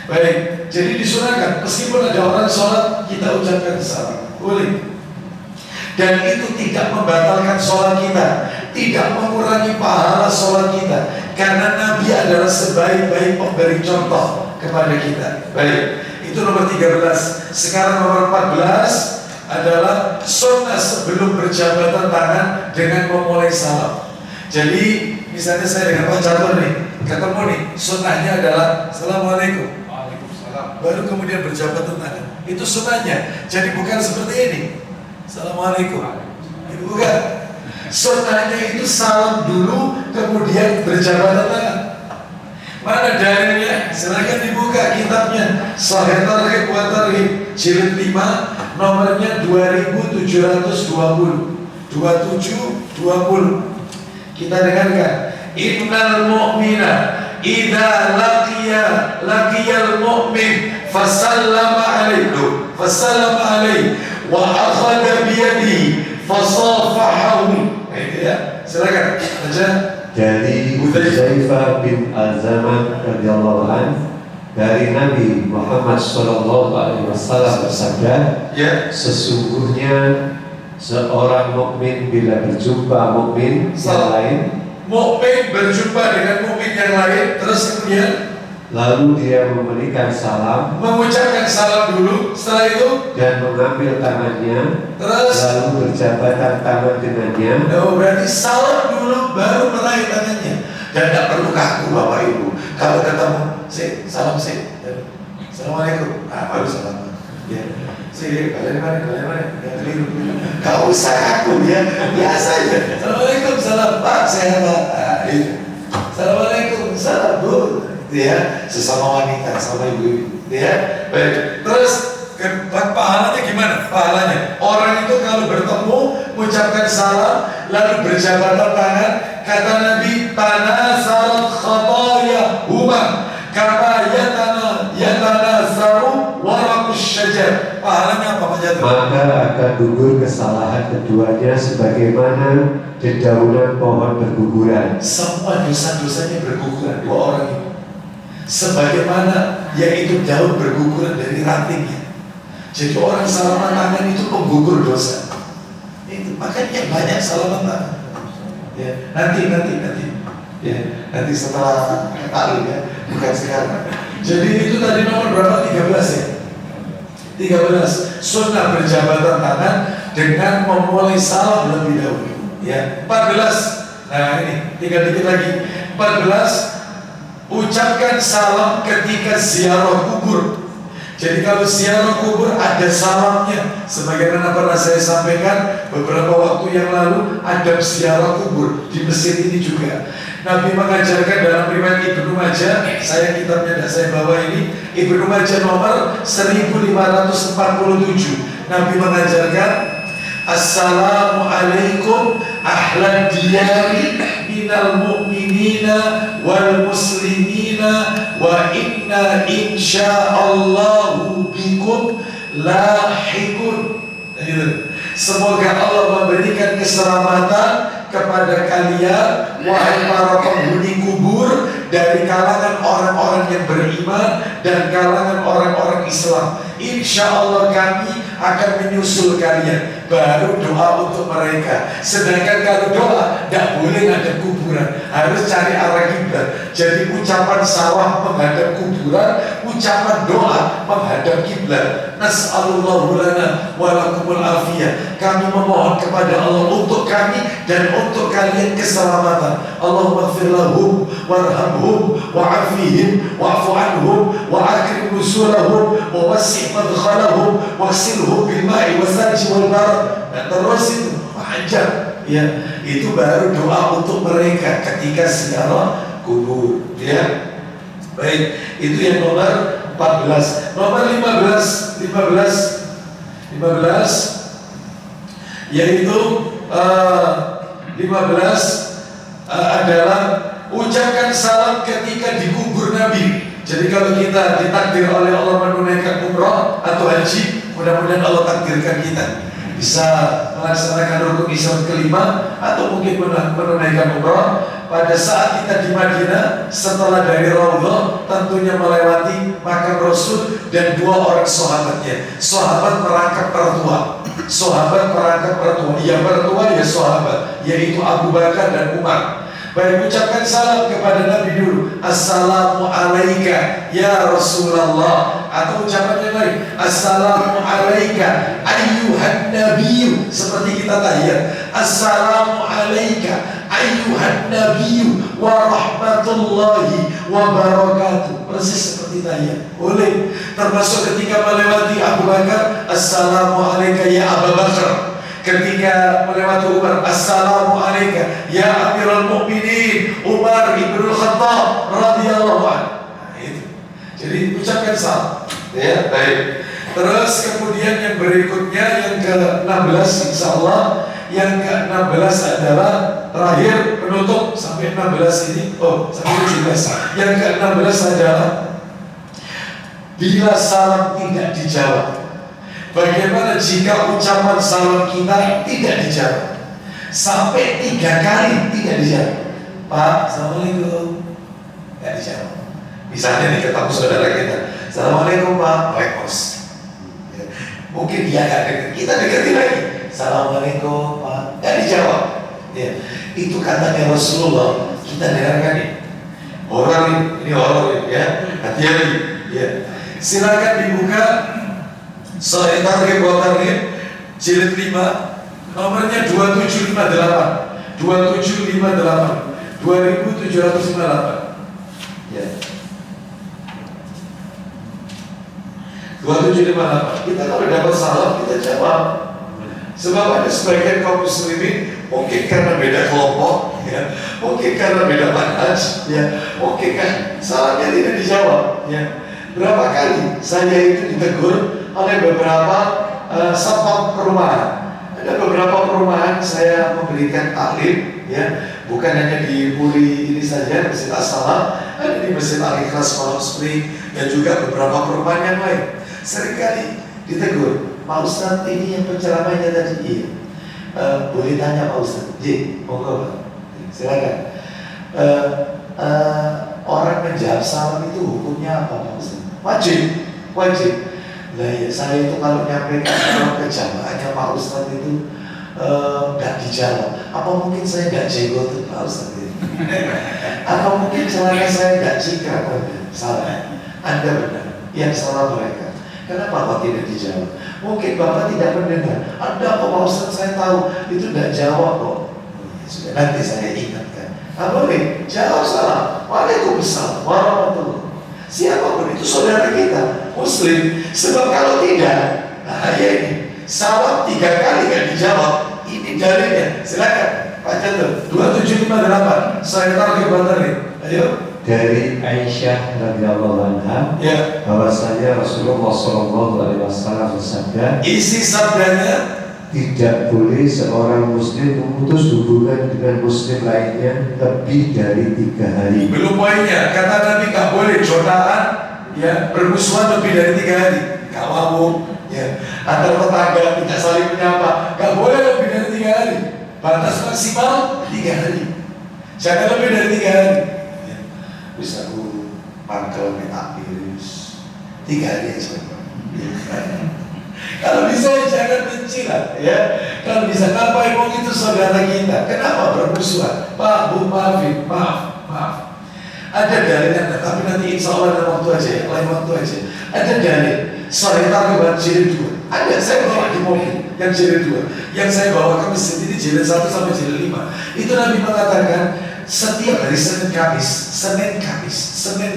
baik. Jadi disunahkan, meskipun ada orang sholat, kita ucapkan salam. Boleh. Dan itu tidak membatalkan sholat kita, tidak mengurangi pahala sholat kita, karena Nabi adalah sebaik-baik pemberi contoh kepada kita. Baik, itu nomor 13. Sekarang nomor 14 adalah sunnah sebelum berjabatan tangan dengan memulai salam. Jadi misalnya saya dengan Pak Catur nih, ketemu nih, sunnahnya adalah Assalamualaikum, Waalaikumsalam. baru kemudian berjabatan tangan. Itu sunnahnya. Jadi bukan seperti ini, Assalamualaikum. Itu bukan. Sunnahnya itu salam dulu, kemudian berjabatan tangan. Mana dalilnya? Silakan dibuka kitabnya. Sahih Targhib wa Tarhib jilid 5, nomornya 2720. 2720. Kita dengarkan. Innal mu'mina idza laqiyal mu'min fasallama alaihi wa akhadha biyadihi fasafahahu. Nah, itu ya. Silakan baca. Dari Hudzaifah bin Al-Zaman radhiyallahu anhu, dari Nabi Muhammad sallallahu alaihi wasallam bersabda, Ya. sesungguhnya seorang mukmin bila berjumpa mukmin yang lain, Mukmin berjumpa dengan mukmin yang lain, terus kemudian lalu dia memberikan salam mengucapkan salam dulu, setelah itu dan mengambil tangannya, terus lalu berjabatan tangan dengannya. oh, berarti salam dulu baru meraih tangannya. Dan tidak perlu kaku Bapak Ibu. Kalau ketemu, salam Assalamualaikum. Baru salam. Ya, kalian mana? Ya, keliru. Kau usah kaku ya, biasa aja. Assalamualaikum, salam Pak, sehat Pak. Assalamualaikum, salam Bu. Ya, sesama wanita, sama ibu-ibu. Ya, baik. Terus pahalanya gimana? Pahalanya orang itu kalau bertemu mengucapkan salam lalu berjabatan tangan, kata Nabi, tanasarat khataya huma kama yatanasaru warakus syajar. Pahalanya apa Pak Jatuh? Maka akan gugur kesalahan keduanya sebagaimana dedaunan pohon berguguran. Semua dosa-dosanya berguguran dua orang itu. Sebagaimana yaitu daun berguguran dari rantingnya. Jadi orang salaman tangan itu penggugur dosa. Itu makanya banyak salaman tangan. Ya, nanti. Ya, nanti setelah taklid ya, bukan sekarang. Jadi itu tadi nomor berapa? 13 ya. 13 sunnah berjabatan tangan dengan memulai salam lebih dahulu. Ya, 14. Nah ini tinggal dikit lagi. 14. Ucapkan salam ketika ziarah kubur. Jadi kalau ziarah kubur ada salamnya. Sebagaimana pernah saya sampaikan beberapa waktu yang lalu, ada ziarah kubur di masjid ini juga. Nabi mengajarkan dalam riwayat Ibnu Majah, saya kitabnya tidak saya bawa ini, Ibnu Majah nomor 1547. Nabi mengajarkan, Assalamualaikum ahlan diyari minal mu'minina wal muslimina wa inna insya'allahu bikum lahikun. Semoga Allah memberikan keselamatan kepada kalian wahai para penghuni kubur dari kalangan orang-orang yang beriman dan kalangan orang-orang Islam. Insya Allah kami akan menyusul kalian. Baru doa untuk mereka. Sedangkan kalau doa tidak boleh ngadep kuburan, harus cari arah kiblat. Jadi ucapan salam menghadap kuburan, ucapan doa menghadap kiblat. Nas'alullahu lana wa lakumul afiyah. Kami memohon kepada Allah untuk kami dan untuk kalian keselamatan. Allahumma ighfir lahum warhamhum wa'afihim wa'fu anhum wa'akrim nusulahum wa wasi' madkhalahum waghsilhum bil ma'i wasalji wal barad. Dan terus itu panjang ya, itu baru doa untuk mereka ketika ziarah kubur ya. Baik, itu yang nomor 14. Nomor 15 yaitu 15 adalah ucapkan salam ketika dikubur Nabi. Jadi kalau kita ditakdir oleh Allah menunaikan umrah atau haji, mudah-mudahan Allah takdirkan kita bisa melaksanakan rukun Islam kelima atau mungkin menunaikan umrah pada saat kita di Madinah. Setelah dari Raudhah tentunya melewati makam Rasul dan dua orang sahabatnya. Sahabat merangkap mertua. Yang mertua ya sahabat, yaitu Abu Bakar dan Umar. Baik, ucapkan salam kepada Nabi dulu. Assalamu alaika ya Rasulullah. Atau ucapan yang lain, Assalamu alaika ayyuhan nabiyyu. Seperti kita tahiyat, Assalamu alaika ayyuhan nabiyyu wa rahmatullahi wa barakatuh. Persis seperti tahiyat. Boleh. Termasuk ketika melewati Abu Bakar, Assalamu alaika ya Abu Bakar. Ketika melewati Umar, Assalamu alaika ya Amirul Mukminin Umar ibnul Khattab radhiyallahu anhu. Itu. Jadi ucapkan salam. Ya, baik. Terus kemudian yang berikutnya yang ke-16 insyaallah, yang ke-16 adalah terakhir penutup sampai 16 ini. Oh, sampai 17. Yang ke-16 adalah bila salam tidak dijawab? Bagaimana jika ucapan salam kita tidak dijawab? Sampai 3 kali tidak dijawab. Pak, Assalamualaikum. Tidak dijawab. Misalnya nih ketemu saudara kita, Assalamualaikum Pak, Waalaikumsalam. Ya. Mungkin dia nggak dekat, kita deketin lagi. Assalamualaikum Pak, nggak dijawab. Ya. Itu katanya Rasulullah, kita dengarkan nih. Orang ini orang ya, hati-hati. Ya. Silakan dibuka Sahih Targhib wa Tarhib jilid 5 nomornya 2758 2758 ya. 2758. Kita kalau dapat salam kita jawab. Sebab ada sebagian kaum muslimin mungkin karena beda kelompok ya, mungkin karena beda manhaj ya, mungkin kan salamnya tidak dijawab ya. Berapa kali saya itu ditegur oleh beberapa satpam perumahan. Ada beberapa perumahan saya memberikan taklim ya, bukan hanya di Puri ini saja, Masjid As-Salam, ada di Masjid Al-Ikhlas Palm Spring dan juga beberapa perumahan yang lain. Seringkali ditegur, Pak Ustadz ini yang penceramahnya tadi, iya. Boleh tanya Pak Ustadz? Monggo Pak, silakan. Orang menjawab salam itu hukumnya apa Pak Ustadz? Wajib. Nah ya, saya itu kalau nyampaikan salam ke jamaahnya Pak Ustadz itu nggak dijawab. Apa mungkin saya nggak jenggotin Pak Ustadz itu? Apa mungkin celana saya nggak cikrak? Salah. Anda benar. Yang salah mereka. Kenapa Bapak tidak dijawab? Mungkin Bapak tidak mendengar. Anda kok Pak Ustadz saya tahu itu nggak jawab kok. Sudah nanti saya ingatkan. Boleh jawab salam. Waalaikumsalam warahmatullahi. Siapapun itu saudara kita Muslim. Sebab kalau tidak, nah ya ini salam 3 kali nggak dijawab. Ini dalilnya. Silakan Pak Jatuh 2758 Sahih Targhib wa Tarhib. Ayo. Dari Aisyah radhiyallahu anha Ya. bahwasanya Rasulullah SAW bersabda, Isi sabdanya, tidak boleh seorang muslim memutus hubungan dengan muslim lainnya lebih dari 3 hari. belum poinnya. Kata Nabi nggak boleh jodohan ya, bermusuhan lebih dari 3 hari. Kamu ya, antar tetangga tidak saling menyapa, nggak boleh lebih dari 3 hari. Batas maksimal 3 hari. Jangan lebih dari 3 hari. Ya. Bisa aku pangkal minta virus 3 hari aja. Kalau bisa jangan benci lah ya. Kalau bisa kenapa emang itu saudara kita? Kenapa bermusuhan? Pak, Bu, maafin, maaf. Ada dalilnya, tapi nanti insya Allah dalam waktu aja, lain waktu aja. Ada dalil. Sahih Targhib jilid 2. Ada, saya bawa di mobil yang jilid 2. Yang saya bawa ke masjid ini jilid 1 sampai jilid 5. Itu Nabi mengatakan setiap hari Senin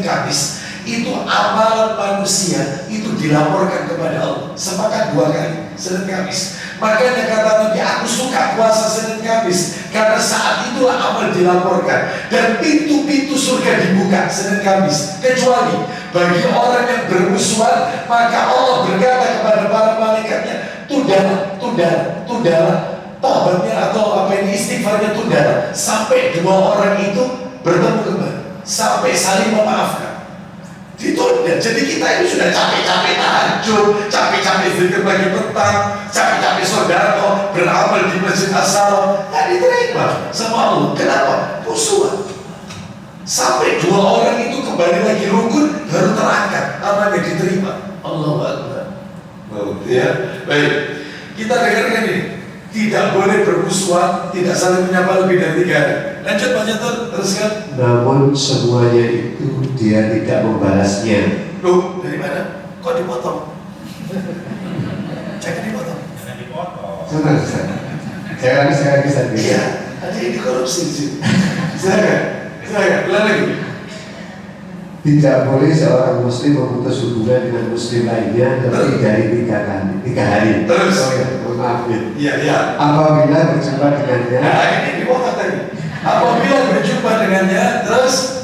Kamis itu amalan manusia itu dilaporkan kepada Allah. Sepakat 2 kali Senin Kamis. Makanya kata Nabi, aku suka puasa Senin Kamis karena saat itulah amal dilaporkan dan pintu-pintu surga dibuka Senin Kamis. Kecuali bagi orang yang bermusuhan, maka Allah berkata kepada para malaikatnya, tunda tobatnya atau apa ini istighfarnya tunda sampai 2 orang itu bertemu kembali, sampai saling memaafkan. Ditunda. Jadi kita ini sudah capek-capek tahajud, capek-capek zikir pagi petang, capek-capek saudara beramal di Masjid As-Salam, nggak diterima sama Allah. Kenapa? Musuhan. Sampai 2 orang itu kembali lagi rukun, baru terangkat, namanya diterima. Allahu Akbar. Ya, baik. Kita dengarkan ini. Tidak boleh bermusuhan, tidak saling menyapa lebih dari 3 hari. Lanjut Pak Jatuh, teruskan. Namun semuanya itu dia tidak membalasnya. Loh, dari mana? Kok dipotong? Jangan dipotong. Sudah. Saya lagi. Iya, ada yang dikorupsi di sini. Silakan, ulang lagi. Tidak boleh seorang muslim memutus hubungan dengan muslim lainnya lebih dari 3 hari. Terus. Oh ya, maaf ya. Iya. Apabila berjumpa dengannya, Nah, ini dipotong tadi. Apabila berjumpa dengannya, terus.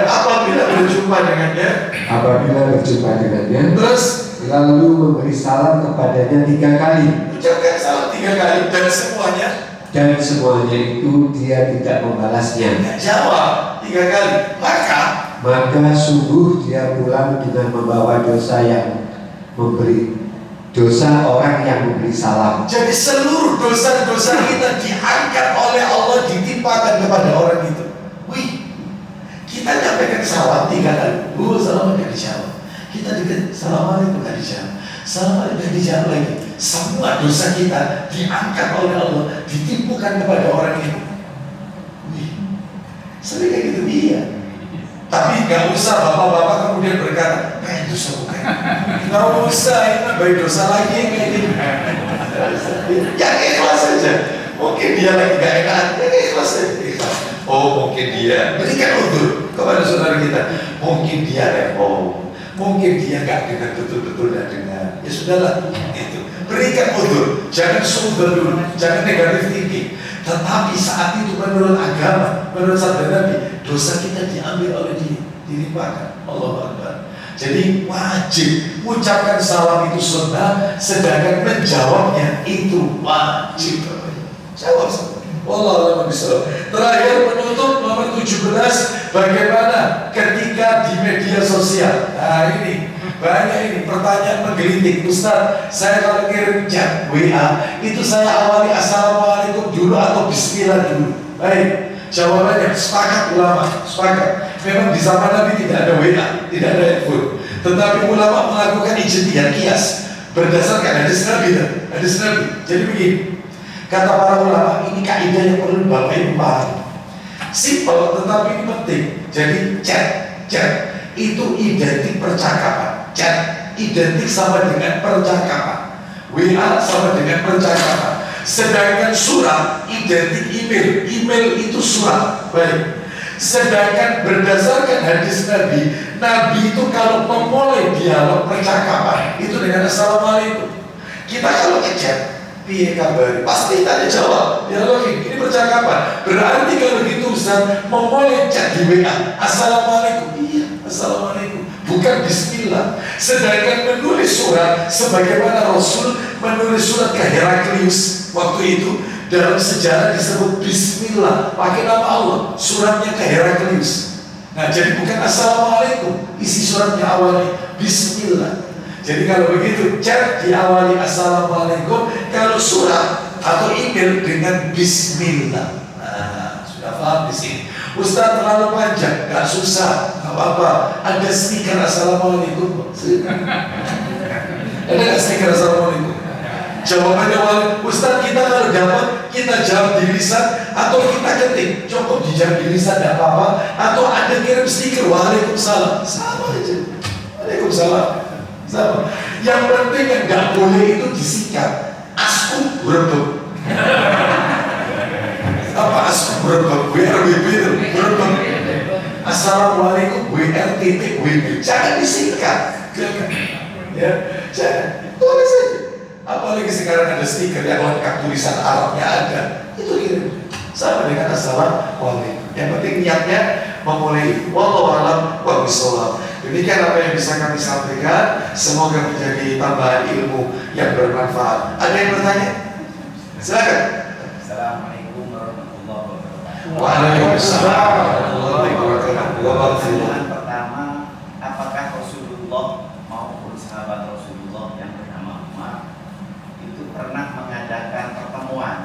Apabila berjumpa dengannya, terus lalu memberi salam kepadanya 3 kali. ucapkan salam 3 3 kali dan semuanya itu dia tidak membalasnya. nggak jawab 3 kali. Maka sungguh dia pulang dengan membawa dosa orang yang memberi salam. jadi seluruh dosa-dosa kita diangkat oleh Allah, ditimpakan kepada orang itu. Wih, kita nyampaikan salam 3 kali, salam nggak dijawab. Kita dekat, assalamualaikum nggak dijawab. Assalamualaikum nggak dijawab lagi. Semua dosa kita diangkat oleh Allah, ditimpukan kepada orang itu. Wih, sering kayak gitu. Iya. Tapi nggak usah bapak-bapak kemudian berkata, itu bukan. Nggak usah, ini baik dosa lagi kayak gini. Yang ikhlas saja. Mungkin dia lagi nggak enak, yang ikhlas saja. Oh, mungkin dia berikan udzur kepada saudara kita. Mungkin dia repot, mungkin dia nggak dengar betul-betul, nggak dengar. Ya sudahlah, itu. Berikan udzur, jangan suudzon dulu, jangan negatif thinking. Tetapi saat itu menurut agama, menurut sabda Nabi, dosa kita diambil oleh dia, dilimpahkan. Allahu Akbar. Jadi wajib mengucapkan salam itu sunnah, sedangkan menjawabnya itu wajib. Jawab salam. Wallahu a'lam bishawab. Terakhir penutup nomor 17, bagaimana ketika di media sosial. Nah ini banyak ini pertanyaan menggelitik. Ustaz, saya kalau kirim chat WA itu saya awali assalamualaikum dulu atau bismillah dulu? Baik, jawabannya sepakat ulama, sepakat. Memang di zaman Nabi tidak ada WA, tidak ada handphone. Tetapi ulama melakukan ijtihad qiyas berdasarkan hadis Nabi. Jadi begini, kata para ulama, ini kaidah yang perlu Bapak Ibu pahami. Simpel tetapi ini penting. Jadi chat itu identik percakapan. Chat identik sama dengan percakapan. WA sama dengan percakapan. Sedangkan surat identik email. Email itu surat. Baik. Sedangkan berdasarkan hadis Nabi itu kalau memulai dialog percakapan itu dengan assalamualaikum. Kita kalau ngechat, piye kabar? Pasti tanya jawab. Dialogin, ini percakapan. Berarti kalau gitu Ustaz, memulai chat di WA, assalamualaikum. Iya, assalamualaikum. Bukan bismillah. Sedangkan menulis surat, sebagaimana Rasul menulis surat ke Heraklius waktu itu, dalam sejarah disebut bismillah, pakai nama Allah. Suratnya ke Heraklius. Nah, jadi bukan assalamualaikum, isi suratnya awalnya bismillah. Jadi kalau begitu chat diawali assalamualaikum, kalau surat atau email dengan bismillah. Nah, sudah paham di sini. Ustaz terlalu panjang, nggak susah, nggak apa-apa. Ada stiker assalamualaikum. Ada nggak stiker assalamualaikum? Jawabannya Ustaz, kita kalau dapat kita jawab di lisan atau kita ketik, cukup dijawab di lisan tidak apa-apa, atau ada kirim stiker waalaikumsalam, sama aja. Waalaikumsalam, sama. Yang penting yang nggak boleh itu disikat. Asku berebut. Apa asku berebut? WRWB itu berebut. Assalamualaikum WR.WB. Jangan disikat. Ya, jangan. Tulis saja. Apalagi sekarang ada stiker yang lengkap tulisan Arabnya ada, itu kirim sama dengan assalamualaikum. Yang penting niatnya memulai. Wallahu a'lam bishawab. Demikian apa yang bisa kami sampaikan. Semoga menjadi tambahan ilmu yang bermanfaat. Ada yang bertanya? Silakan. Assalamualaikum warahmatullahi wabarakatuh. Waalaikumsalam warahmatullahi wabarakatuh. Pertama, apakah Rasulullah maupun sahabat Rasulullah yang bernama Umar itu pernah mengadakan pertemuan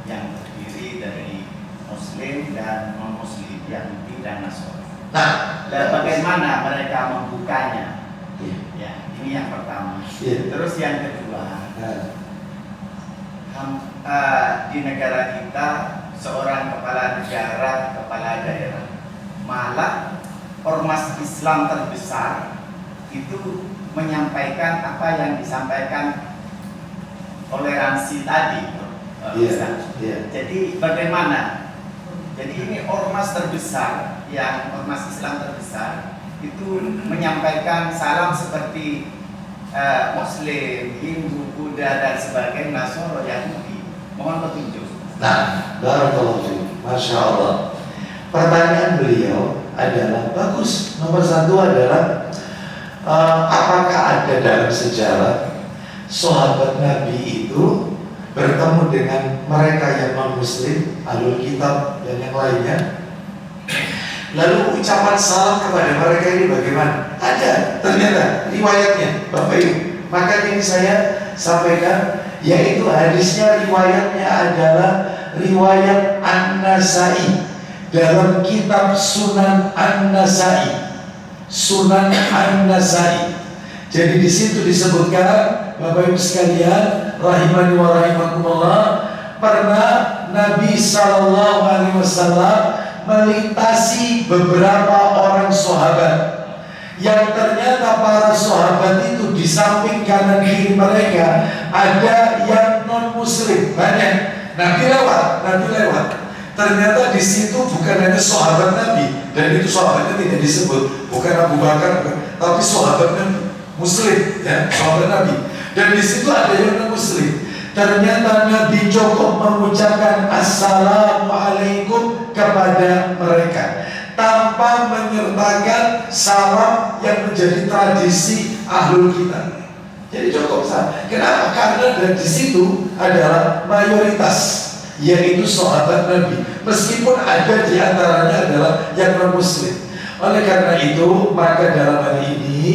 yang terdiri dari Muslim dan non-Muslim, Yahudi dan Nasrani? Nah, dan bagaimana mereka membukanya? iya. Ya, ini yang pertama. Iya. Terus yang kedua, di negara kita seorang kepala negara, kepala daerah, malah ormas Islam terbesar itu menyampaikan apa yang disampaikan toleransi tadi, Ustaz. Jadi bagaimana? Jadi ini ormas terbesar, yang ormas Islam terbesar itu menyampaikan salam seperti Muslim, Hindu, Buddha dan sebagainya, Nasoro, Yahudi. Mohon petunjuk. Nah, barakallahu fiik. Masya Allah. Pertanyaan beliau adalah bagus. Nomor satu adalah apakah ada dalam sejarah sahabat Nabi itu bertemu dengan mereka yang non-muslim, ahlul kitab dan yang lainnya, lalu ucapan salam kepada mereka ini bagaimana? Ada ternyata riwayatnya, Bapak Ibu. Maka ini saya sampaikan, yaitu hadisnya riwayatnya adalah riwayat An-Nasai dalam kitab Sunan An-Nasai. Sunan An-Nasai. Jadi di situ disebutkan, Bapak Ibu sekalian, rahimani wa rahimakumullah, pernah Nabi Sallallahu Alaihi Wasallam melintasi beberapa orang sahabat yang ternyata para sahabat itu di samping kanan kiri mereka ada yang non muslim banyak. Nabi lewat. Ternyata di situ bukan hanya sahabat Nabi, dan itu sahabatnya tidak disebut, bukan Abu Bakar, tapi sahabat Nabi, Muslim, ya, sahabat Nabi. Dan di situ ada yang non Muslim. Ternyata Nabi cukup mengucapkan Assalamualaikum kepada mereka tanpa menyertakan salam yang menjadi tradisi ahlul kitab. Jadi cukup sah. Kenapa? Karena di situ adalah mayoritas, yaitu sahabat Nabi, meskipun ada di antaranya adalah yang non-muslim. Oleh karena itu, maka dalam hari ini,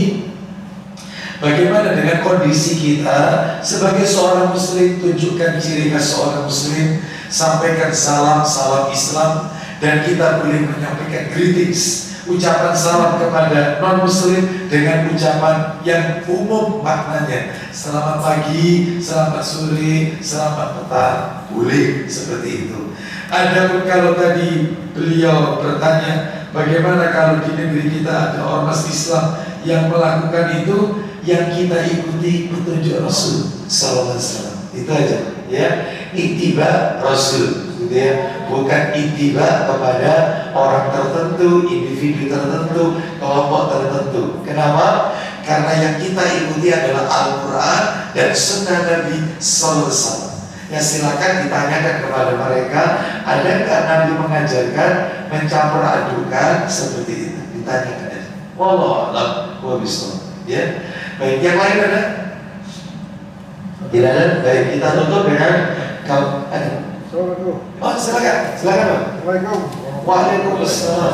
bagaimana dengan kondisi kita sebagai seorang muslim? Tunjukkan ciri khas seorang muslim, sampaikan salam Islam, dan kita boleh menyampaikan greetings, ucapan salam kepada non-muslim dengan ucapan yang umum maknanya. Selamat pagi, selamat sore, selamat petang, boleh seperti itu. Adapun kalau tadi beliau bertanya, bagaimana kalau di negeri kita ada ormas Islam yang melakukan itu, yang kita ikuti petunjuk Rasul Sallallahu Alaihi Wasallam. Itu aja, ya. Ittiba Rasul, gitu ya. Bukan ittiba kepada orang tertentu, individu tertentu, kelompok tertentu. Kenapa? Karena yang kita ikuti adalah Al-Quran dan Sunnah Nabi Sallallahu Alaihi Wasallam. Ya, silakan ditanyakan kepada mereka, ada nggak Nabi mengajarkan mencampur adukan seperti itu? Ditanyakan aja. Wallahu a'lam bishawab. Ya, baik, yang lain ada? Tidak ada. Baik, kita tutup dengan kau ada. Assalamualaikum. Oh, silakan Pak. Assalamualaikum. Waalaikumsalam.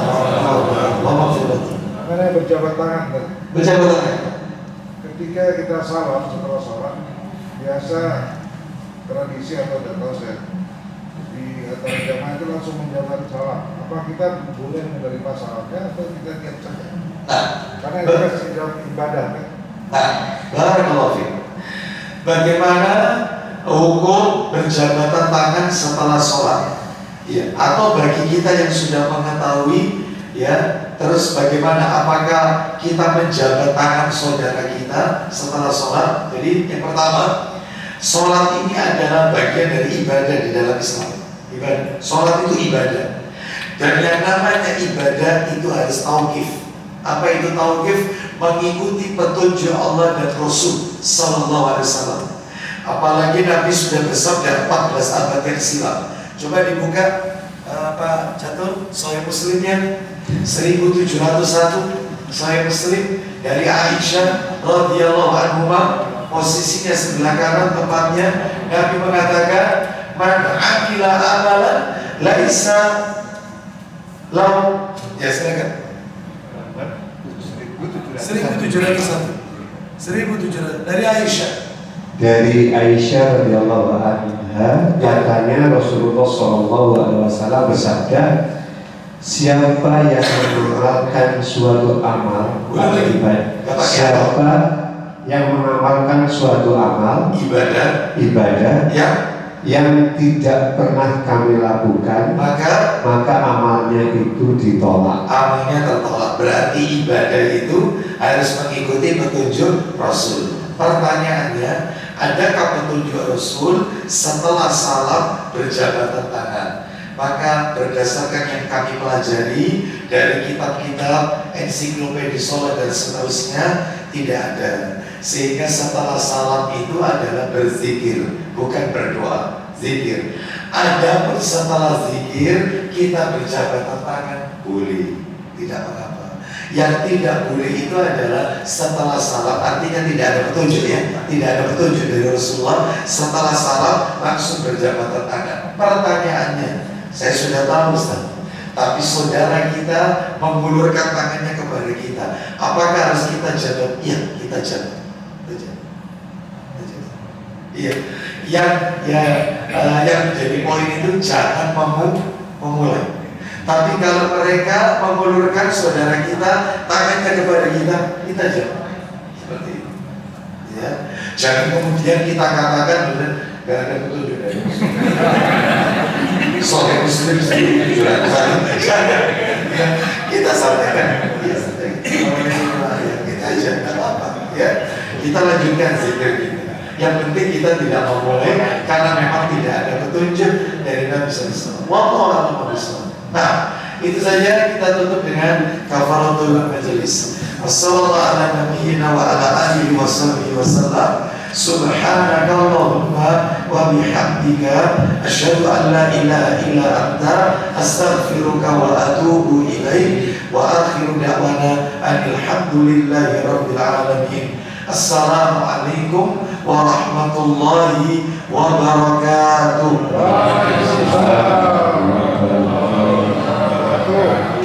Mana berjabat tangan kan? Berjabat tangan. Ketika kita salam setelah sholat, biasa tradisi atau tidak tahu saya di antara jamaah itu langsung menjabat salam. Apa kita boleh menerima salamnya atau kita diam saja? Karena itu kan ibadah kan? Barakallahu fiik. Bagaimana hukum berjabatan tangan setelah sholat? Ya, atau bagi kita yang sudah mengetahui, ya, terus bagaimana? Apakah kita menjabat tangan saudara kita setelah sholat? Jadi yang pertama, sholat ini adalah bagian dari ibadah di dalam Islam. Ibadah. Sholat itu ibadah. Dan yang namanya ibadah itu harus tauqif. Apa itu tauqif? Mengikuti petunjuk Allah dan Rasul Sallallahu Alaihi Wasallam. Apalagi Nabi sudah bersabda 14 abad yang silam. Coba dibuka Pak Catur, Sahih Muslimnya 1701, Sahih Muslim dari Aisyah radhiyallahu anha, posisinya sebelah kanan tempatnya. Nabi mengatakan, man amila amalan laisa lau, ya silakan. 1701 dari Aisyah. Dari Aisyah radhiyallahu anha, katanya Rasulullah Shallallahu Alaihi Wasallam bersabda, siapa yang mengamalkan suatu amal ibadah, siapa yang mengamalkan suatu amal ibadah yang tidak pernah kami lakukan, maka amalnya itu ditolak. Amalnya tertolak. Berarti ibadah itu harus mengikuti petunjuk Rasul. Pertanyaannya, adakah petunjuk Rasul setelah salam berjabatan tangan? Maka berdasarkan yang kami pelajari dari kitab-kitab ensiklopedia sholat dan seterusnya, tidak ada. Sehingga setelah salam itu adalah berzikir, bukan berdoa, zikir. Adapun setelah zikir kita berjabatan tangan, boleh, tidak mengapa. Yang tidak boleh itu adalah setelah salam, artinya tidak ada petunjuk ya, tidak ada petunjuk dari Rasulullah. Setelah salam langsung berjabatan tangan. Pertanyaannya, saya sudah tahu Ustaz, tapi saudara kita mengulurkan tangannya kepada kita, apakah harus kita jabat? Iya, kita jabat. Iya, yang menjadi poin itu jangan memulai. Tapi kalau mereka mengulurkan saudara kita tangannya kepada kita jawab seperti itu. Ya, jangan kemudian kita katakan benar gak ada petunjuk dari soal muslim sendiri jangan. Kita sampaikan, ya kita aja nggak apa-apa. Ya, kita lanjutkan zikir kita. Yang penting kita tidak memulai karena memang tidak ada petunjuk dari Nabi SAW. Wallahu a'lam bishawab. Nah, itu saja kita tutup dengan kafaratul majelis. Wassallallahu ala nabiyyina wa ala alihi wa sahbihi wa sallam. Subhanakallahumma wa bihamdika asyhadu an la ilaha illa anta astaghfiruka wa atubu ilaik. Wa akhiru da'wana alhamdulillahi rabbil alamin. Assalamualaikum warahmatullahi wabarakatuh. Waalaikumsalam warahmatullahi wabarakatuh.